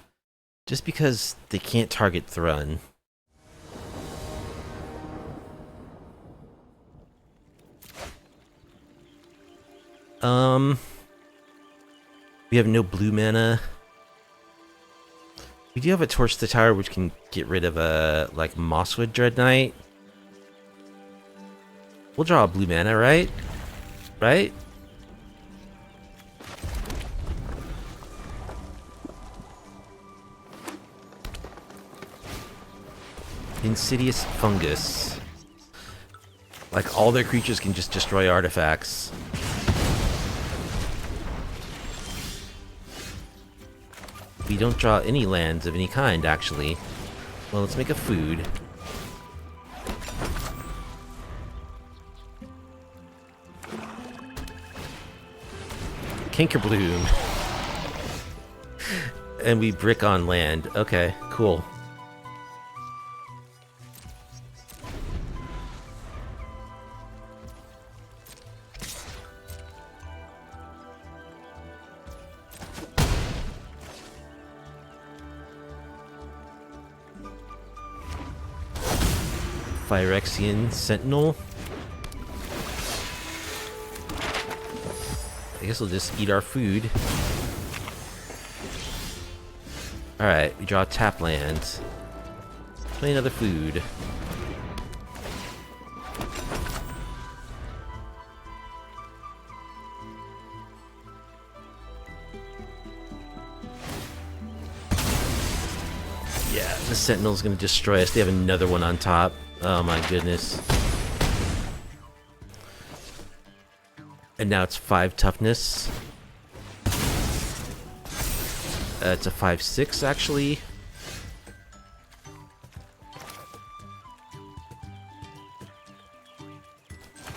just because they can't target Thrun. We have no blue mana. We do have a Torch to the Tower, which can get rid of a, like, Mosswood Dread Knight. We'll draw a blue mana, right? Right? Insidious Fungus. Like, all their creatures can just destroy artifacts. We don't draw any lands of any kind, actually. Well, let's make a food. Cankerbloom. And we brick on land. Okay, cool. Phyrexian Sentinel. I guess we'll just eat our food. Alright, we draw tap lands. Play another food. Yeah, the Sentinel's gonna destroy us. They have another one on top. Oh my goodness. And now it's 5 toughness. It's a 5/6 actually.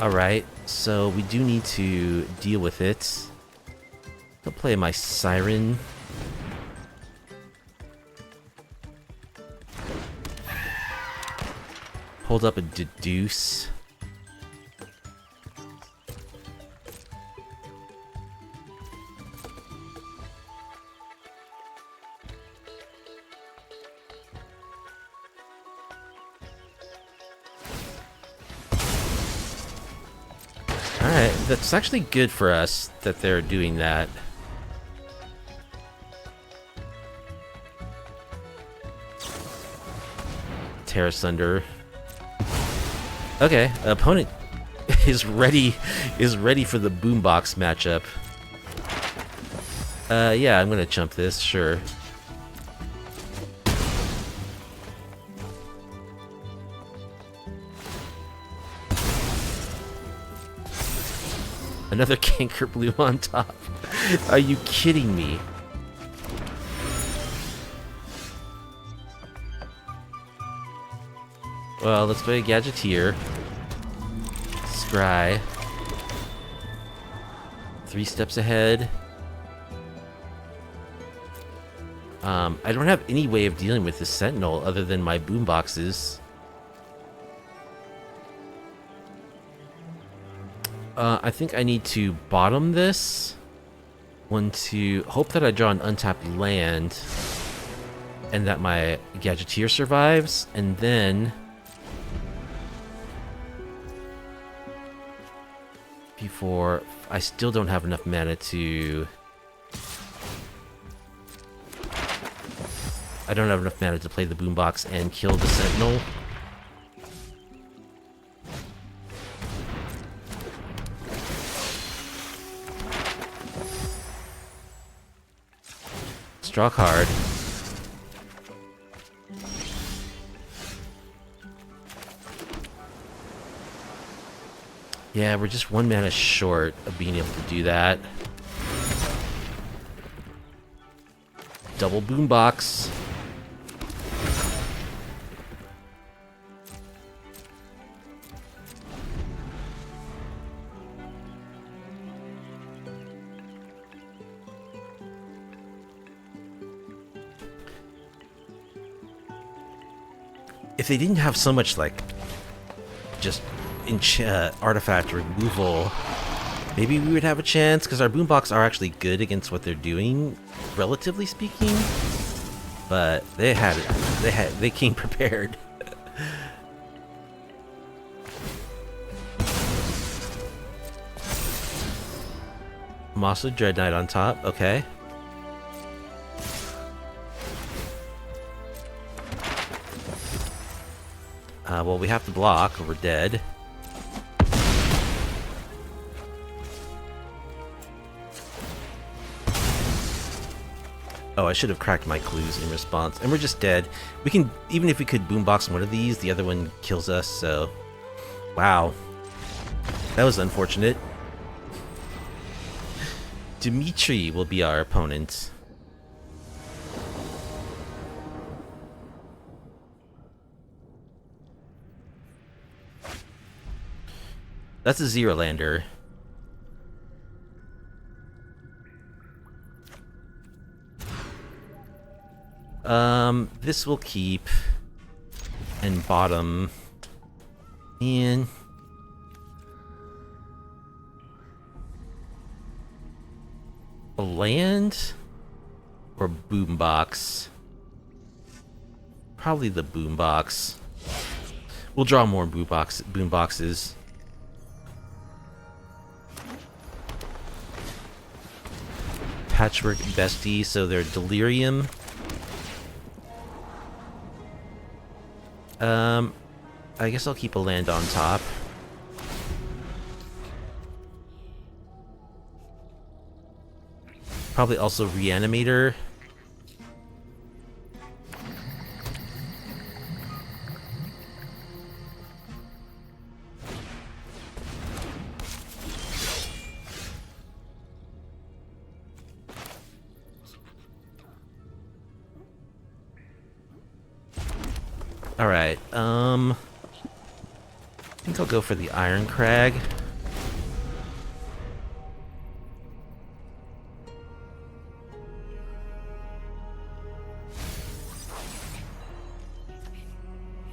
Alright, so we do need to deal with it. I'll play my Siren. Hold up a Deduce. Alright, that's actually good for us that they're doing that. Tear Asunder. Okay, opponent is ready for the boombox matchup. Yeah, I'm gonna chump this, sure. Another Cankerbloom on top. Are you kidding me? Well, let's play a Gadgeteer. Scry. 3 steps ahead. I don't have any way of dealing with this Sentinel other than my boomboxes. I think I need to bottom this. One to hope that I draw an untapped land and that my Gadgeteer survives, and then before I still don't have enough mana to play the boombox and kill the Sentinel. Draw a card. Yeah, we're just 1 mana short of being able to do that. Double boombox. If they didn't have so much, like, just artifact removal, maybe we would have a chance, because our boombox are actually good against what they're doing, relatively speaking. But they came prepared. Mossa Dread Knight on top, okay. Well, we have to block, or we're dead. Oh, I should have cracked my clues in response. And we're just dead. We can, even if we could boombox one of these, the other one kills us, so... Wow. That was unfortunate. Dimitri will be our opponent. That's a zero lander. This will keep. And bottom. And a land or boombox? Probably the boombox. We'll draw more boomboxes. Patchwork bestie, so they're delirium. I guess I'll keep a land on top. Probably also Reanimator. Alright, I think I'll go for the Iron Crag.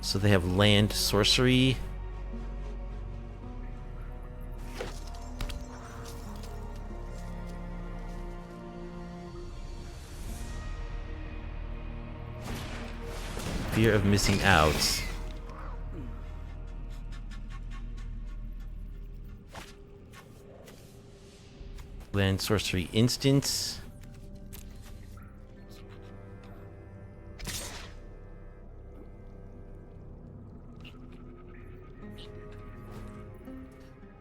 So they have land sorcery. Fear of missing out. Land sorcery instance.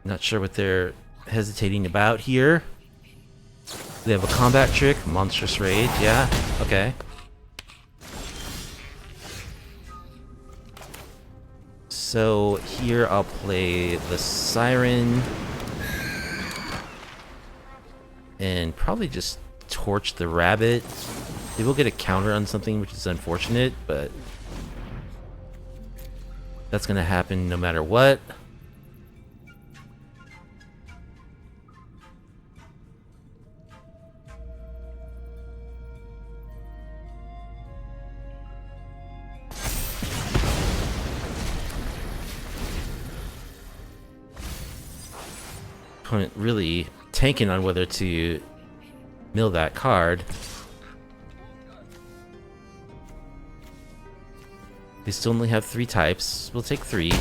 Not sure what they're hesitating about here. They have a combat trick, monstrous rage, yeah, okay. So here I'll play the Siren. And probably just torch the rabbit. They will get a counter on something, which is unfortunate, but that's gonna happen no matter what. Opponent really tanking on whether to mill that card. They still only have 3 types. We'll take 3.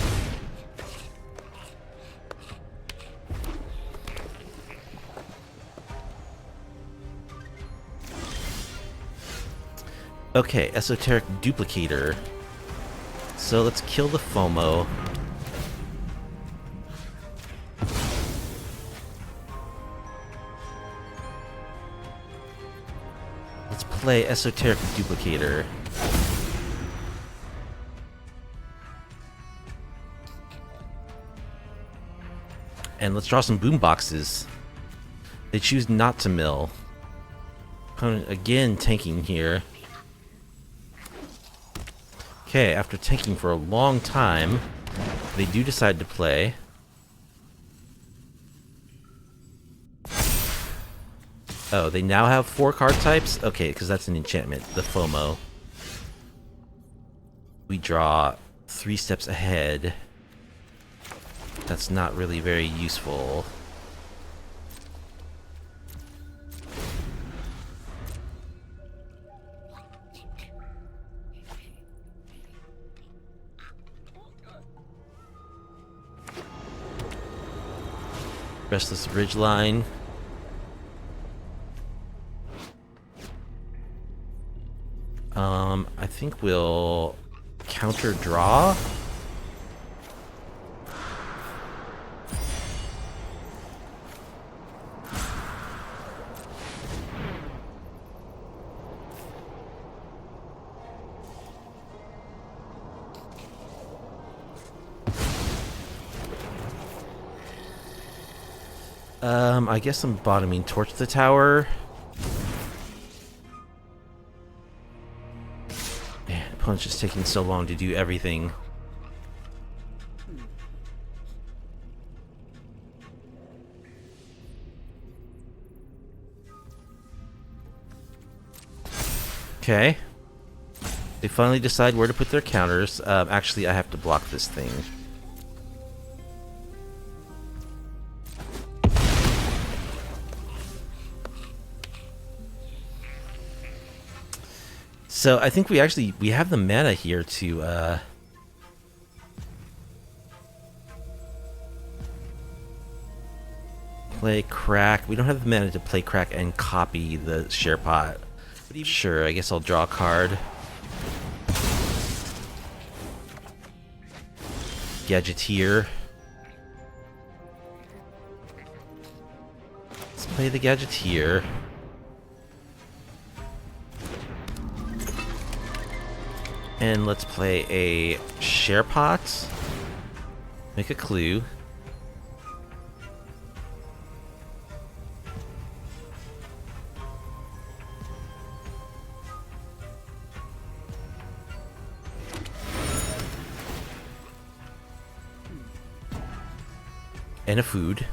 Okay, Esoteric Duplicator. So let's kill the FOMO. Play Esoteric Duplicator. And let's draw some boom boxes. They choose not to mill. Opponent again tanking here. Okay, after tanking for a long time, they do decide to play. Oh, they now have 4 card types? Okay, because that's an enchantment, the FOMO. We draw 3 steps ahead. That's not really very useful. Restless Ridgeline. I think we'll counter draw. I guess I'm bottoming Torch the Tower. Man, opponent's just taking so long to do everything. Okay. They finally decide where to put their counters. Actually, I have to block this thing. So I think we have the mana here to play crack. We don't have the mana to play crack and copy the Sharepot. Sure, I guess I'll draw a card. Gadgeteer. Let's play the Gadgeteer. And let's play a Sharepot. Make a clue. And a food.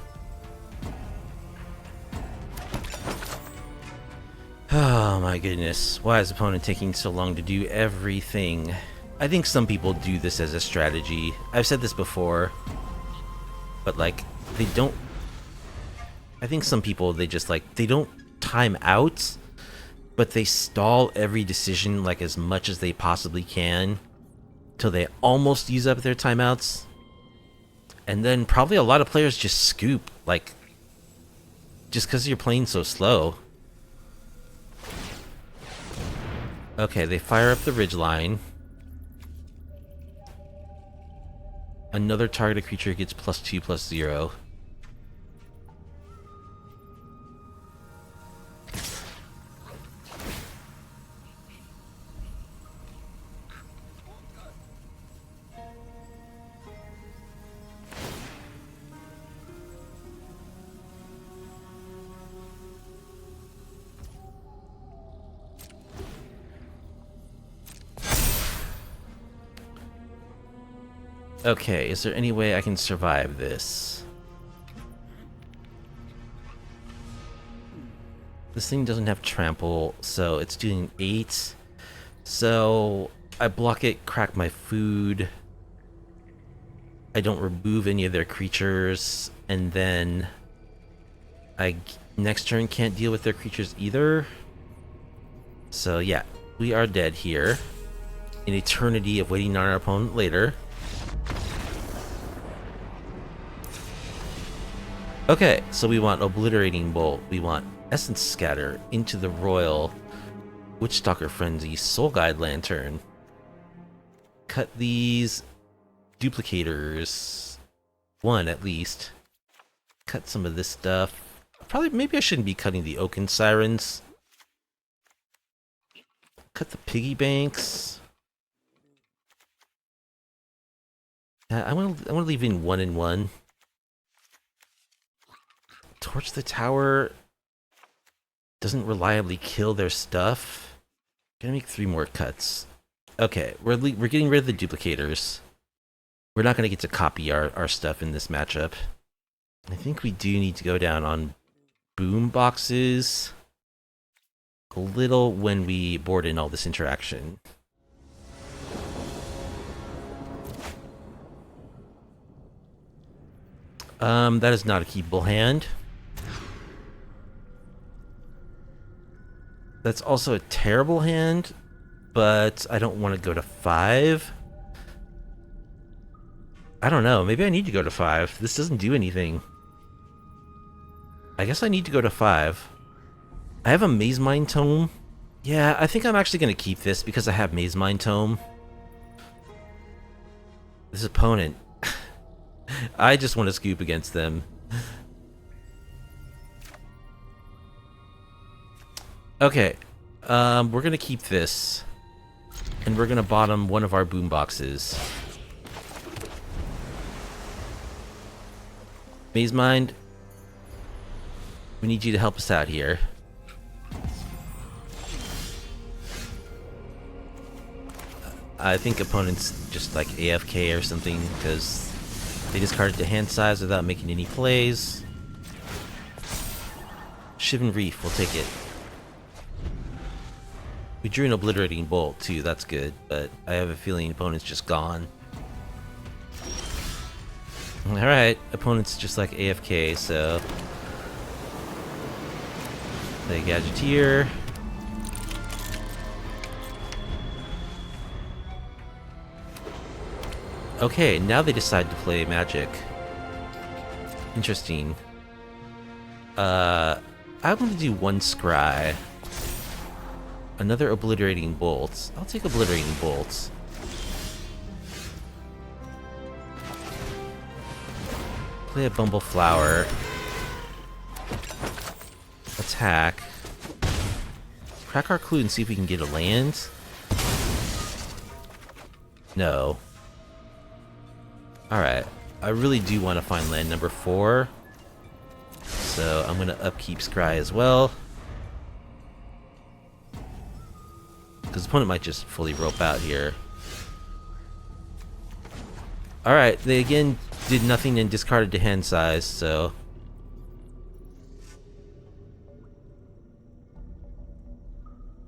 Oh my goodness. Why is opponent taking so long to do everything? I think some people do this as a strategy. I've said this before. But like, they don't... I think some people, they just like, they don't time out, but they stall every decision like as much as they possibly can till they almost use up their timeouts. And then probably a lot of players just scoop, like, just because you're playing so slow. Okay, they fire up the Ridgeline. Another targeted creature gets +2/+0. Okay, is there any way I can survive this? This thing doesn't have trample, so it's doing 8. So I block it, crack my food. I don't remove any of their creatures, and then I next turn can't deal with their creatures either. So yeah, we are dead here. An eternity of waiting on our opponent later. Okay, so we want Obliterating Bolt, we want Essence Scatter, Into the Royal, Witchstalker Frenzy, Soul Guide Lantern. Cut these duplicators. One at least. Cut some of this stuff. Probably, maybe I shouldn't be cutting the Oaken Sirens. Cut the Piggy Banks. I want to leave in 1 and 1. Torch the Tower doesn't reliably kill their stuff. Gonna make 3 more cuts. Okay, we're getting rid of the duplicators. We're not gonna get to copy our stuff in this matchup. I think we do need to go down on boom boxes a little when we board in all this interaction. That is not a keepable hand. That's also a terrible hand, but I don't want to go to 5. I don't know, maybe I need to go to 5. This doesn't do anything. I guess I need to go to 5. I have a Maze Mine Tome. Yeah, I think I'm actually going to keep this because I have Maze Mine Tome. This opponent. I just want to scoop against them. Okay. We're going to keep this. And we're going to bottom one of our boom boxes. Maze Mind, we need you to help us out here. I think opponents just like AFK or something because they discarded the hand size without making any plays. Shivan Reef, we'll take it. We drew an Obliterating Bolt too, that's good, but I have a feeling opponent's just gone. Alright, opponent's just like AFK, so... Play Gadgeteer. Okay, now they decide to play Magic. Interesting. I'm gonna do 1 Scry. Another Obliterating Bolts. I'll take Obliterating Bolts. Play a Bumbleflower. Attack. Crack our clue and see if we can get a land. No. Alright. I really do want to find land number 4. So I'm going to upkeep Scry as well. Because the opponent might just fully rope out here. Alright, they again did nothing and discarded to hand size, so...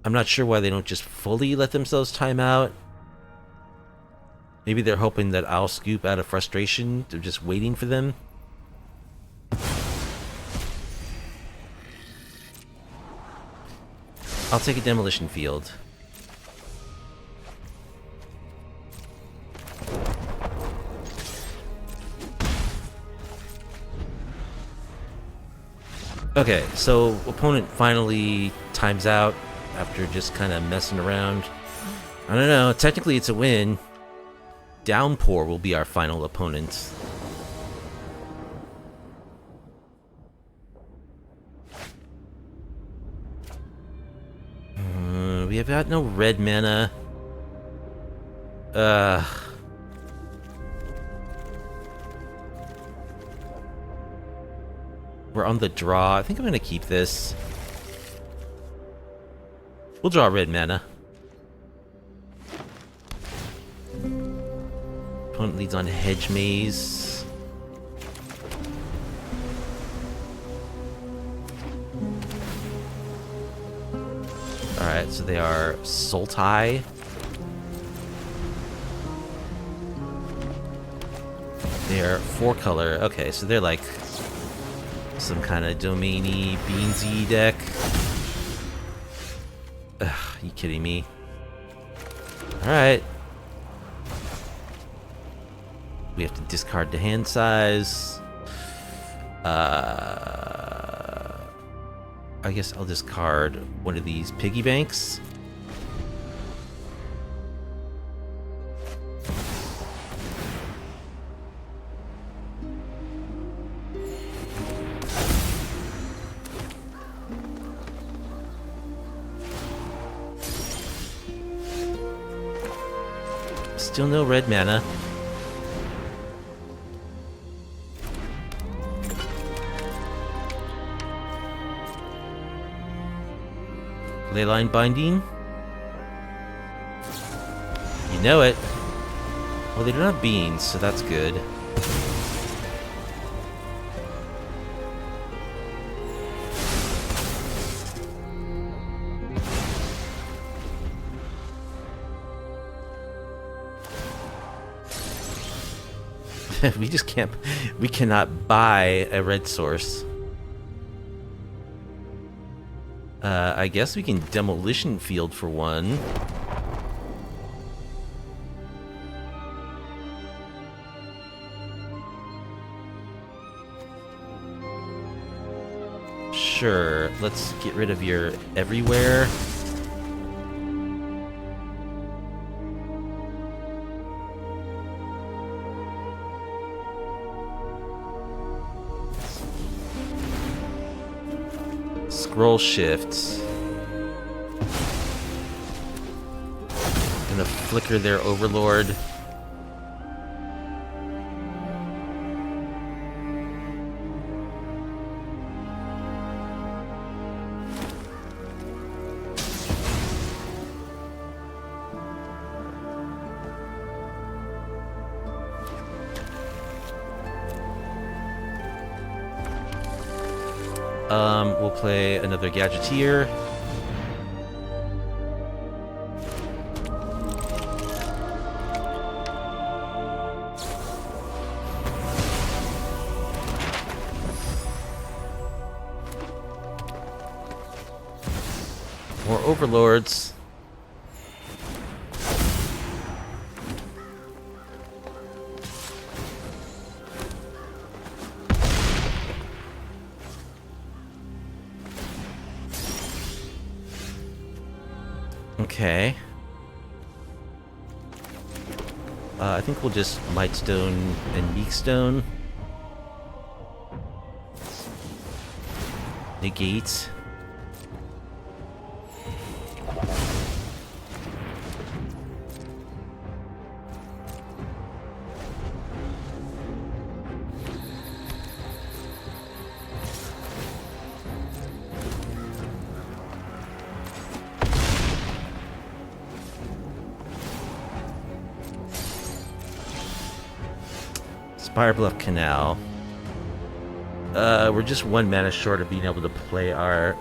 I'm not sure why they don't just fully let themselves time out. Maybe they're hoping that I'll scoop out of frustration. They're just waiting for them. I'll take a Demolition Field. Okay, so opponent finally times out after just kind of messing around. I don't know, technically it's a win. Downpour will be our final opponent. We have got no red mana. We're on the draw. I think I'm gonna keep this. We'll draw red mana. Opponent leads on Hedge Maze. Alright, so they are Sultai. They are 4-color. Okay, so they're like some kind of domainy, beansy deck. Ugh, you kidding me? Alright. We have to discard the hand size. I guess I'll discard one of these piggy banks. Still no red mana. Leyline Binding. You know it. Well, they don't have beans, so that's good. We just can't... We cannot buy a red source. I guess we can Demolition Field for one. Sure, let's get rid of your everywhere. Scroll shift. Gonna flicker their Overlord. We'll play another Gadgeteer. More Overlords. Okay. I think we'll just Mightstone and Meekstone. Negate. Firebluff Canal. We're just one mana short of being able to play our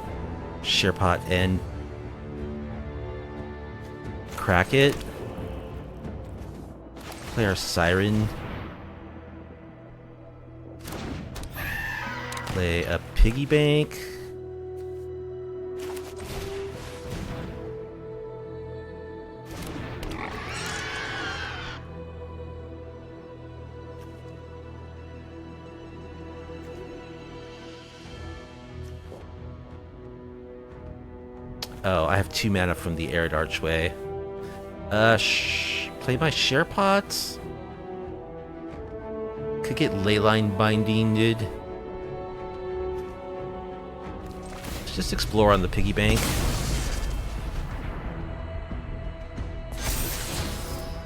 Sharepot and crack it. Play our Siren. Play a Piggy Bank. Oh, I have 2 mana from the Arid Archway. Play my Sharepots? Could get Leyline Bindinged. Let's just explore on the Piggy Bank.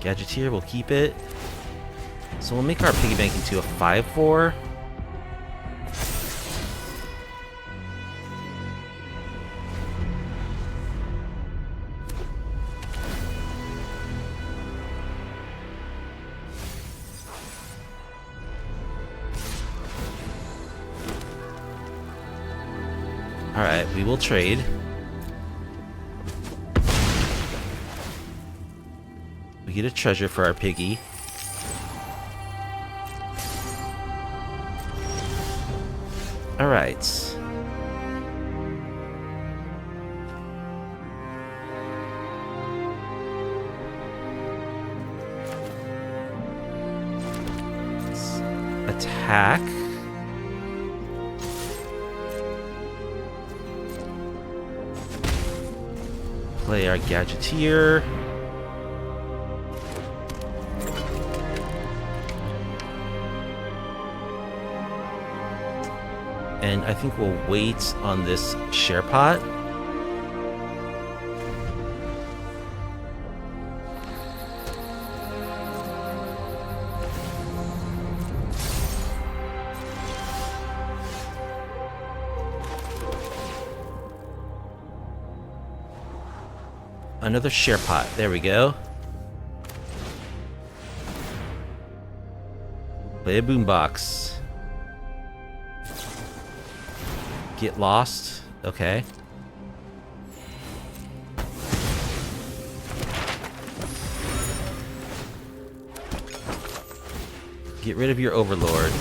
Gadgeteer, we'll keep it. So we'll make our Piggy Bank into a 5/4. Alright, we will trade. We get a treasure for our Piggy. Alright. Let's attack. Play our Gadgeteer. And I think we'll wait on this Sharepot. Another Sharepot. There we go. Play a boombox. Get lost. Okay. Get rid of your Overlord.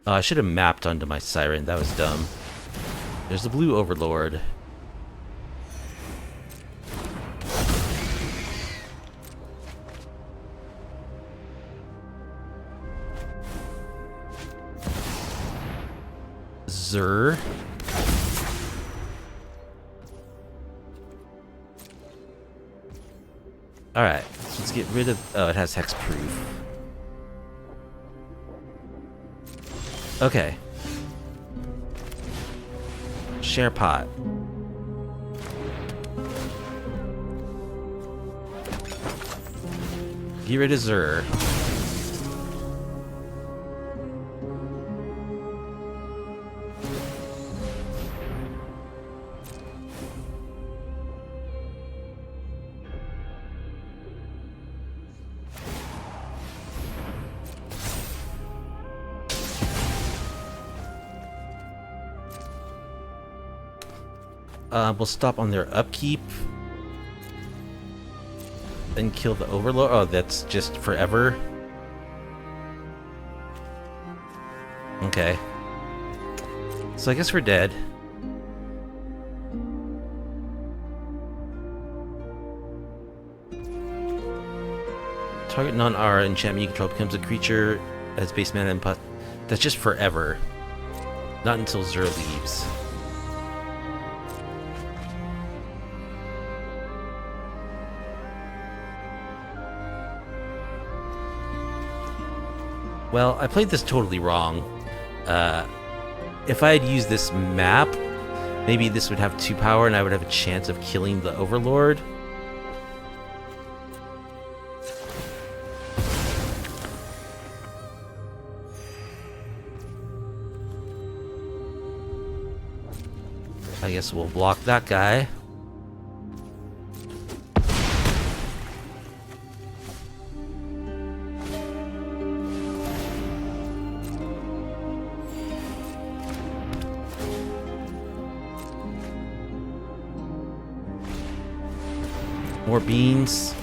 Oh, I should have mapped onto my Siren. That was dumb. There's the blue Overlord. Zur. Alright, so let's get rid of... Oh, it has hexproof. Okay. Sharepot. Get rid of Zur. We'll stop on their upkeep. Then kill the Overlord. Oh, that's just forever. Okay. So I guess we're dead. Target non-aura enchantment you control becomes a creature as base mana input. That's just forever. Not until Zur leaves. Well, I played this totally wrong. If I had used this map, maybe this would have 2 power and I would have a chance of killing the Overlord. I guess we'll block that guy. More beans.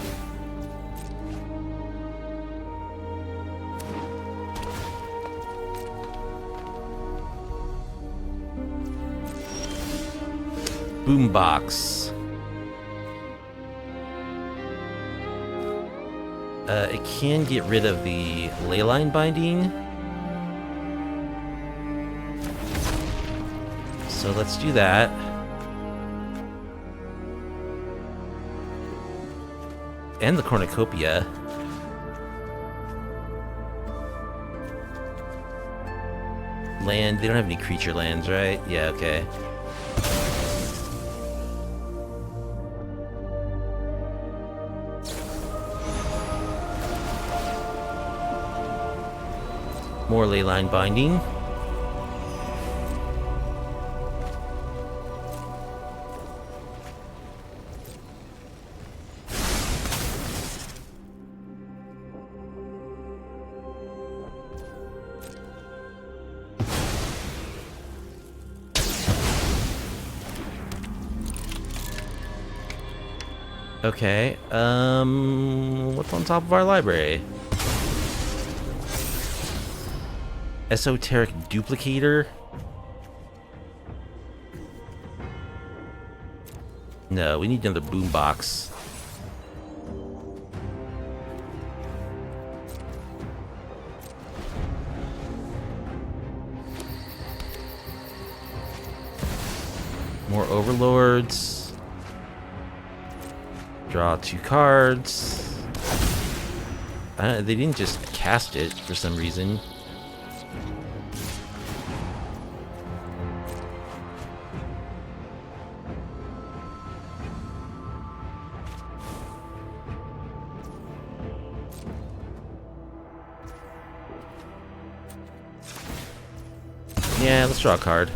Boombox. It can get rid of the leyline binding. So let's do that. And the cornucopia. Land, they don't have any creature lands, right? Yeah, okay. More leyline binding. Okay, what's on top of our library? Esoteric Duplicator? No, we need another boombox. More Overlords. Draw 2 cards. They didn't just cast it for some reason. Yeah, let's draw a card.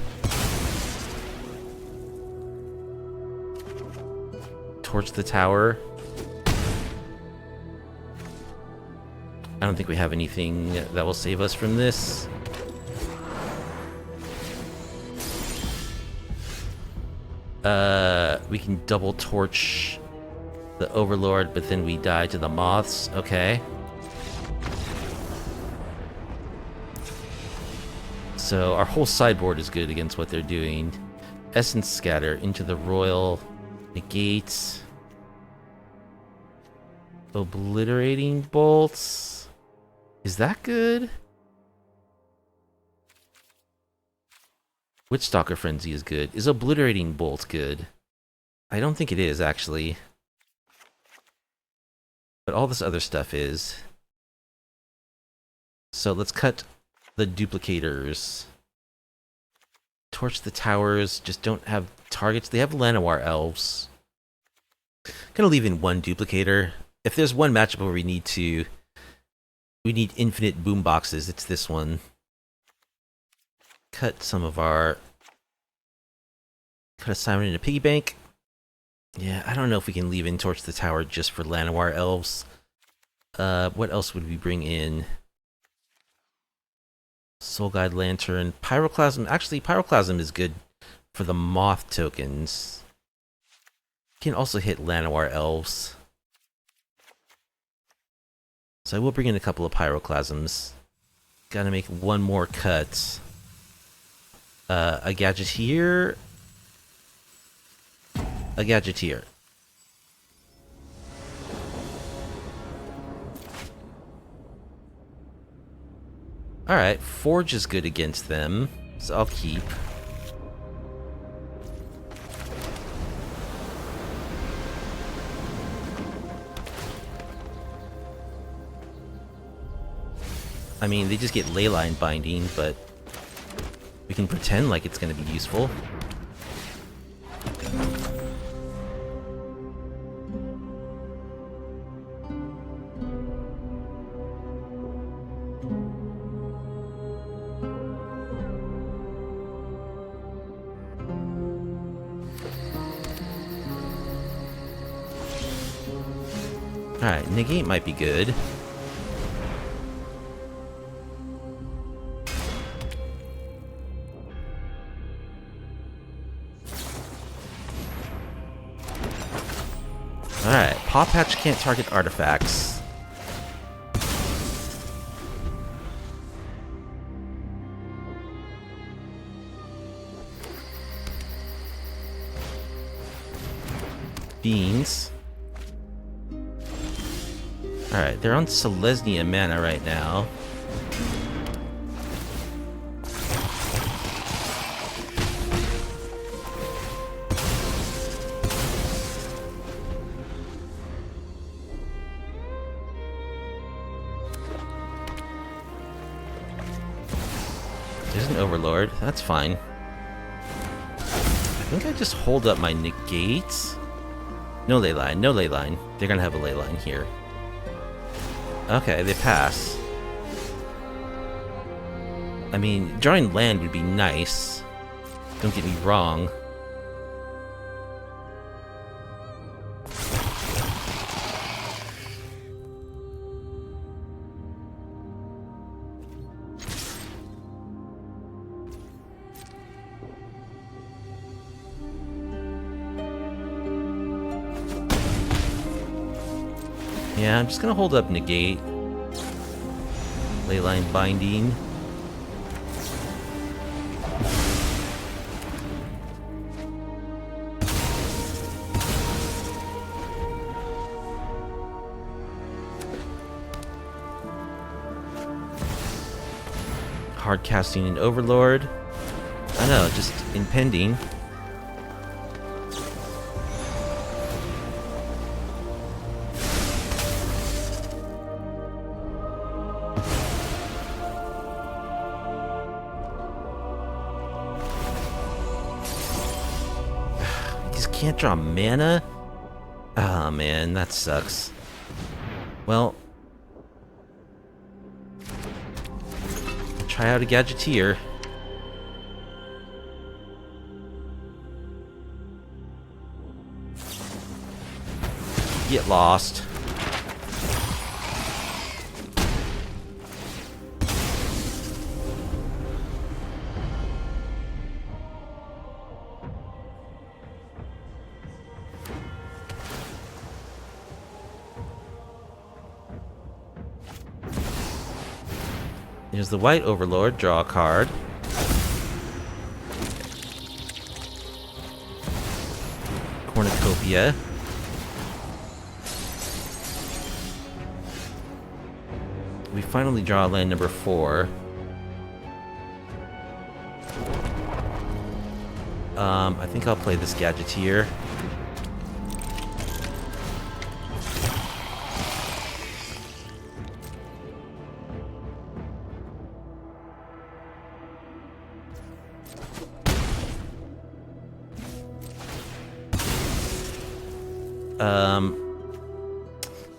Torch the tower. I don't think we have anything that will save us from this. We can double torch the Overlord, but then we die to the moths. Okay. So our whole sideboard is good against what they're doing. Essence Scatter into the Royal. Negate. Obliterating Bolts. Is that good? Witchstalker Frenzy is good. Is Obliterating Bolt good? I don't think it is, actually. But all this other stuff is. So let's cut the duplicators. Torch the towers. Just don't have targets. They have Llanowar elves. Gonna leave in one duplicator. If there's one matchup where we need infinite boom boxes, it's this one. Cut a Siren in a piggy bank. Yeah, I don't know if we can leave in Torch the Tower just for Llanowar elves. What else would we bring in? Soul Guide Lantern. Pyroclasm. Actually, Pyroclasm is good for the moth tokens. Can also hit Llanowar elves. So I will bring in a couple of Pyroclasms. Gotta make one more cut. A Gadgeteer. A Gadgeteer. Alright, Forge is good against them, so I'll keep. I mean, they just get Leyline Binding, but we can pretend like it's going to be useful. Alright, Negate might be good. Alright, Paw Patch can't target artifacts. Beans. Alright, they're on Selesnya mana right now. There's an Overlord, that's fine. I think I just hold up my negates. No leyline, no leyline. They're gonna have a leyline here. Okay, they pass. I mean, drawing land would be nice. Don't get me wrong. Yeah, I'm just gonna hold up Negate. Leyline Binding. Hard casting an Overlord. I know, just impending. Can't draw mana? Ah, man, that sucks. Well, try out a Gadgeteer. Get lost. Here's the white Overlord, draw a card. Cornucopia. We finally draw land number 4. I think I'll play this Gadgeteer.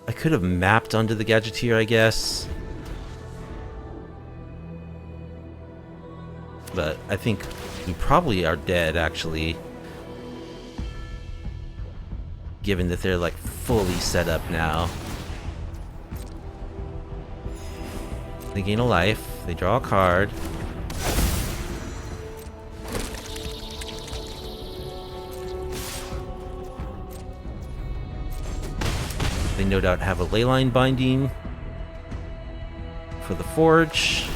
I could have mapped onto the Gadgeteer, I guess. But I think we probably are dead, actually. Given that they're, like, fully set up now. They gain a life. They draw a card. They no doubt have a leyline binding for the forge.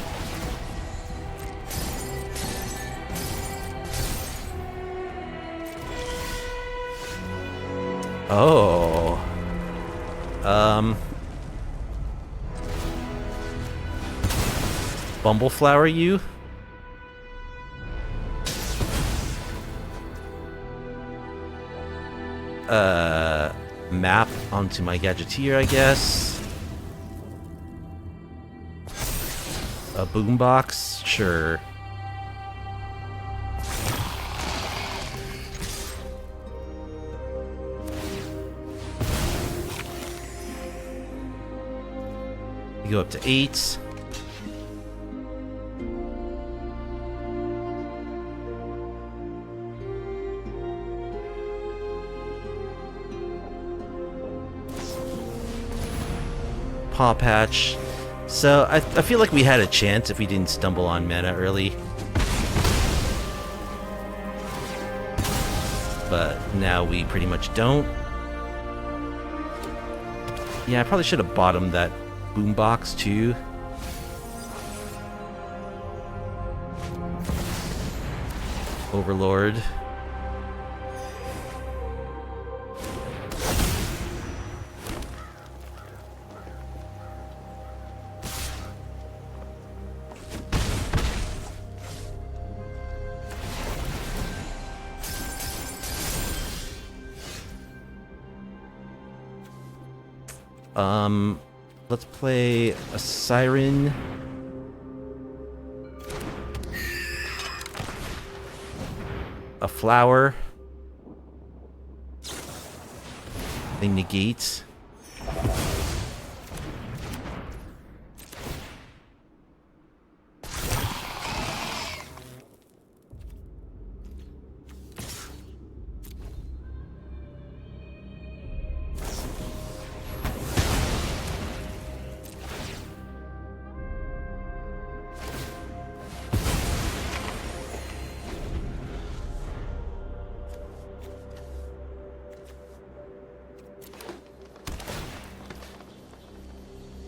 Oh. Bumbleflower you? Map onto my Gadgeteer, I guess. A boombox? Sure. You go up to 8. Paw Patch. So I feel like we had a chance if we didn't stumble on mana early. But now we pretty much don't. Yeah, I probably should have bottomed that boombox too. Overlord. Let's play a Siren. A flower. They negate.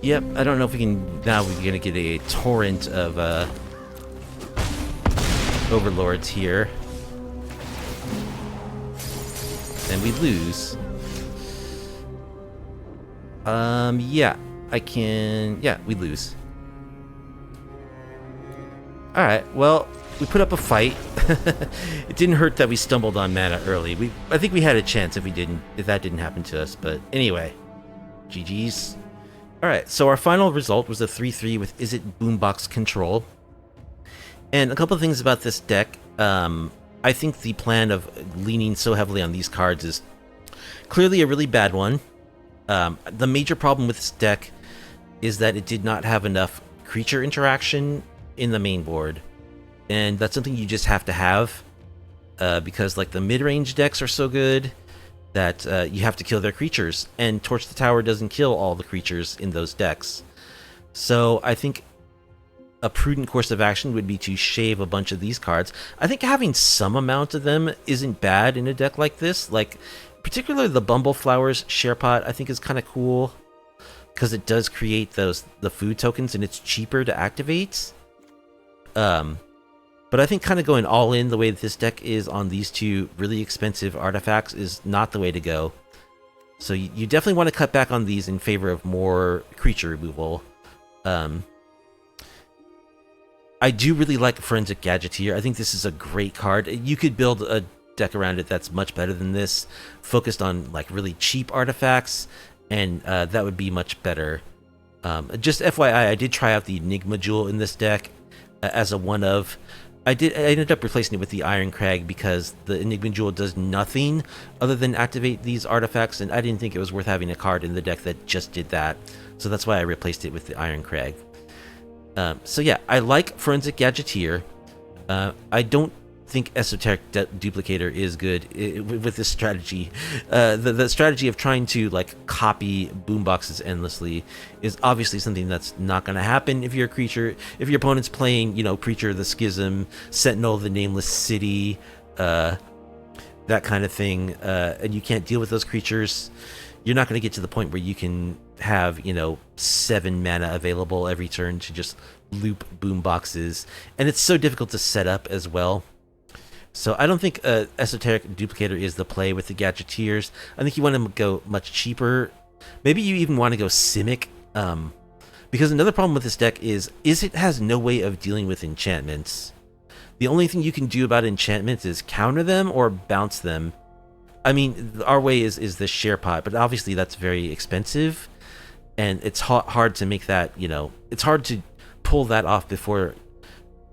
Yep, I don't know if we can... Now we're gonna get a torrent of, Overlords here. And we lose. Yeah, I can... Yeah, we lose. Alright, well, we put up a fight. It didn't hurt that we stumbled on mana early. I think we had a chance if that didn't happen to us, but anyway. GG's. Alright, so our final result was a 3-3 with Izzet Boombox control. And a couple of things about this deck. I think the plan of leaning so heavily on these cards is clearly a really bad one. The major problem with this deck is that it did not have enough creature interaction in the main board. And that's something you just have to have. Because like the mid-range decks are so good that you have to kill their creatures, and Torch the Tower doesn't kill all the creatures in those decks. So I think a prudent course of action would be to shave a bunch of these cards. I think having some amount of them isn't bad in a deck like this. Like, particularly the Bumbleflower's Sharepot, I think is kind of cool, because it does create the food tokens, and it's cheaper to activate. But I think kind of going all in the way that this deck is on these two really expensive artifacts is not the way to go. So you definitely want to cut back on these in favor of more creature removal. I I do really like Forensic Gadgeteer. I think this is a great card. You could build a deck around it that's much better than this, focused on like really cheap artifacts, and that would be much better. Just FYI, I did try out the Enigma Jewel in this deck as a one of. I ended up replacing it with the Iron Crag because the Enigma Jewel does nothing other than activate these artifacts, and I didn't think it was worth having a card in the deck that just did that. So that's why I replaced it with the Iron Crag. So yeah, I like Forensic Gadgeteer. I don't think Esoteric Duplicator is good with this strategy. The strategy of trying to like copy boomboxes endlessly is obviously something that's not going to happen if you're a creature. If your opponent's playing, you know, Preacher of the Schism, Sentinel of the Nameless City, that kind of thing, and you can't deal with those creatures, you're not going to get to the point where you can have, you know, 7 mana available every turn to just loop boomboxes, and it's so difficult to set up as well. So I don't think Esoteric Duplicator is the play with the Gadgeteers. I think you want to go much cheaper. Maybe you even want to go Simic, because another problem with this deck is it has no way of dealing with enchantments. The only thing you can do about enchantments is counter them or bounce them. I mean, our way is the Sharepot, but obviously that's very expensive, and it's hard to make that, you know, it's hard to pull that off before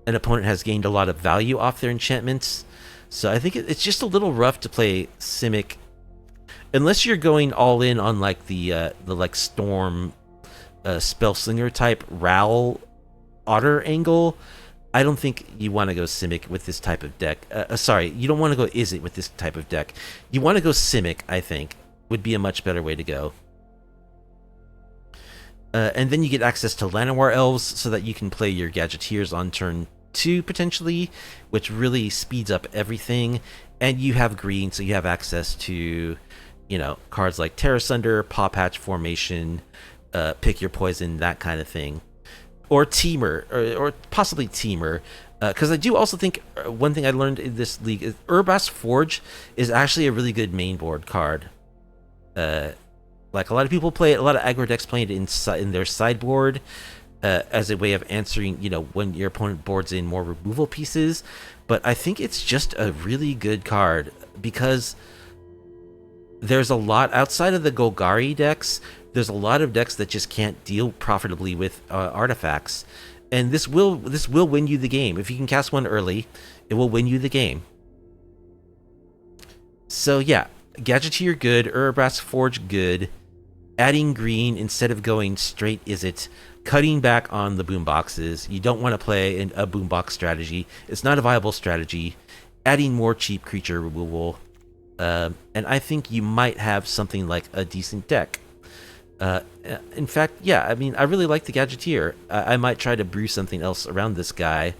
an opponent has gained a lot of value off their enchantments. So I think it's just a little rough to play Simic, unless you're going all in on like the like Storm, Spellslinger type Ral Otter angle. I don't think you want to go Simic with this type of deck. Sorry, you don't want to go Izzet with this type of deck. You want to go Simic, I think, would be a much better way to go. And then you get access to Llanowar Elves so that you can play your Gadgeteers on turn 2, potentially, which really speeds up everything. And you have green, so you have access to, you know, cards like Terra Sunder, Paw Patch Formation, Pick Your Poison, that kind of thing. Or Teamer, or possibly Teamer. Because I do also think one thing I learned in this league is Urabrask Forge is actually a really good main board card. Like a lot of people play it, a lot of aggro decks play it in their sideboard as a way of answering, you know, when your opponent boards in more removal pieces. But I think it's just a really good card because there's a lot outside of the Golgari decks. There's a lot of decks that just can't deal profitably with artifacts, and this will win you the game. If you can cast one early, it will win you the game. So yeah, Gadgeteer good, Urabrask Forge good. Adding green instead of going straight Izzet, cutting back on the boomboxes. You don't want to play a boombox strategy. It's not a viable strategy. Adding more cheap creature removal, and I think you might have something like a decent deck. In fact, yeah, I mean, I really like the Gadgeteer. I might try to brew something else around this guy,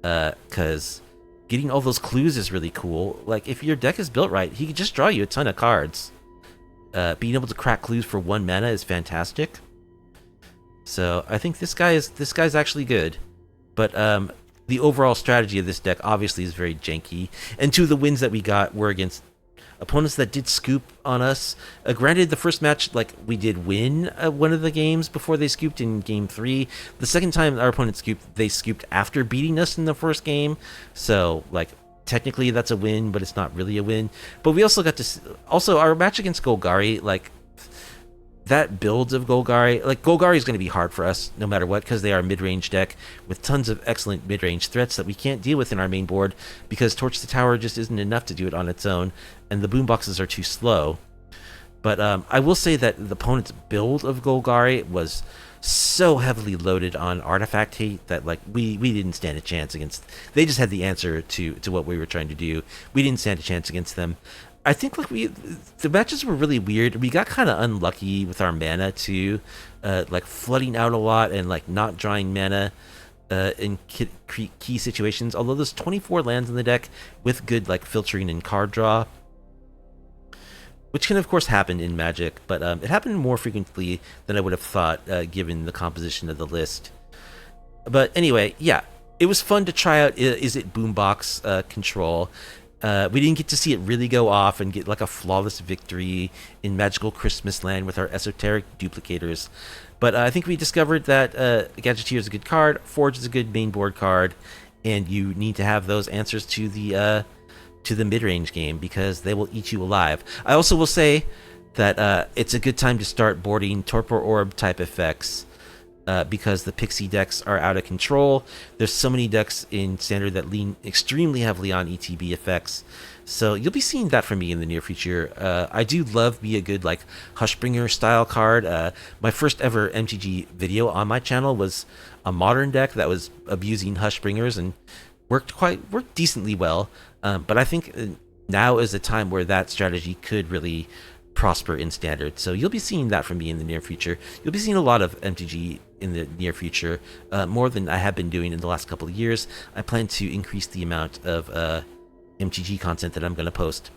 because getting all those clues is really cool. Like, if your deck is built right, he could just draw you a ton of cards. Being able to crack clues for 1 mana is fantastic. So I think this guy's actually good. But the overall strategy of this deck obviously is very janky. And 2 of the wins that we got were against opponents that did scoop on us. Granted, the first match, like, we did win one of the games before they scooped in game 3. The second time our opponent scooped, they scooped after beating us in the first game. So, like, technically that's a win, but it's not really a win. But we also got to... Also, our match against Golgari, like, that build of Golgari... Like, Golgari is going to be hard for us, no matter what, because they are a mid-range deck with tons of excellent mid-range threats that we can't deal with in our main board, because Torch the Tower just isn't enough to do it on its own, and the boomboxes are too slow. But I will say that the opponent's build of Golgari was so heavily loaded on artifact hate that, like, we didn't stand a chance against... They just had the answer to what we were trying to do. We didn't stand a chance against them. I think, like, the matches were really weird. We got kind of unlucky with our mana too, like flooding out a lot and like not drawing mana in key situations. Although there's 24 lands in the deck with good like filtering and card draw, which can of course happen in Magic, but it happened more frequently than I would have thought given the composition of the list. But anyway, yeah, it was fun to try out Izzet Boombox control. We didn't get to see it really go off and get like a flawless victory in Magical Christmas Land with our Esoteric Duplicators. But I think we discovered that Gadgeteer is a good card, Forge is a good main board card, and you need to have those answers to the mid-range game because they will eat you alive. I also will say that it's a good time to start boarding Torpor Orb type effects because the Pixie decks are out of control. There's so many decks in Standard that lean extremely heavily on ETB effects. So you'll be seeing that from me in the near future. I do love Be a Good like Hushbringer style card. My first ever MTG video on my channel was a modern deck that was abusing Hushbringers and worked decently well. But I think now is a time where that strategy could really prosper in Standard. So you'll be seeing that from me in the near future. You'll be seeing a lot of MTG in the near future, more than I have been doing in the last couple of years. I plan to increase the amount of MTG content that I'm going to post.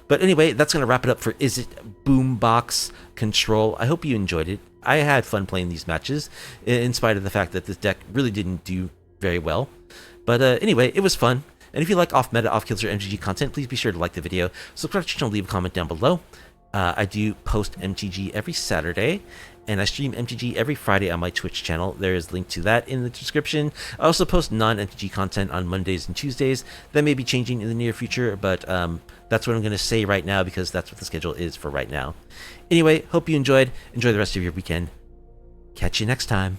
But anyway, that's going to wrap it up for Izzet Boombox Control. I hope you enjoyed it. I had fun playing these matches, in spite of the fact that this deck really didn't do very well. But anyway, it was fun. And if you like off-meta, off-kilter MTG content, please be sure to like the video, subscribe to the channel, leave a comment down below. I do post MTG every Saturday, and I stream MTG every Friday on my Twitch channel. There is a link to that in the description. I also post non-MTG content on Mondays and Tuesdays. That may be changing in the near future, but that's what I'm going to say right now because that's what the schedule is for right now. Anyway, hope you enjoyed. Enjoy the rest of your weekend. Catch you next time.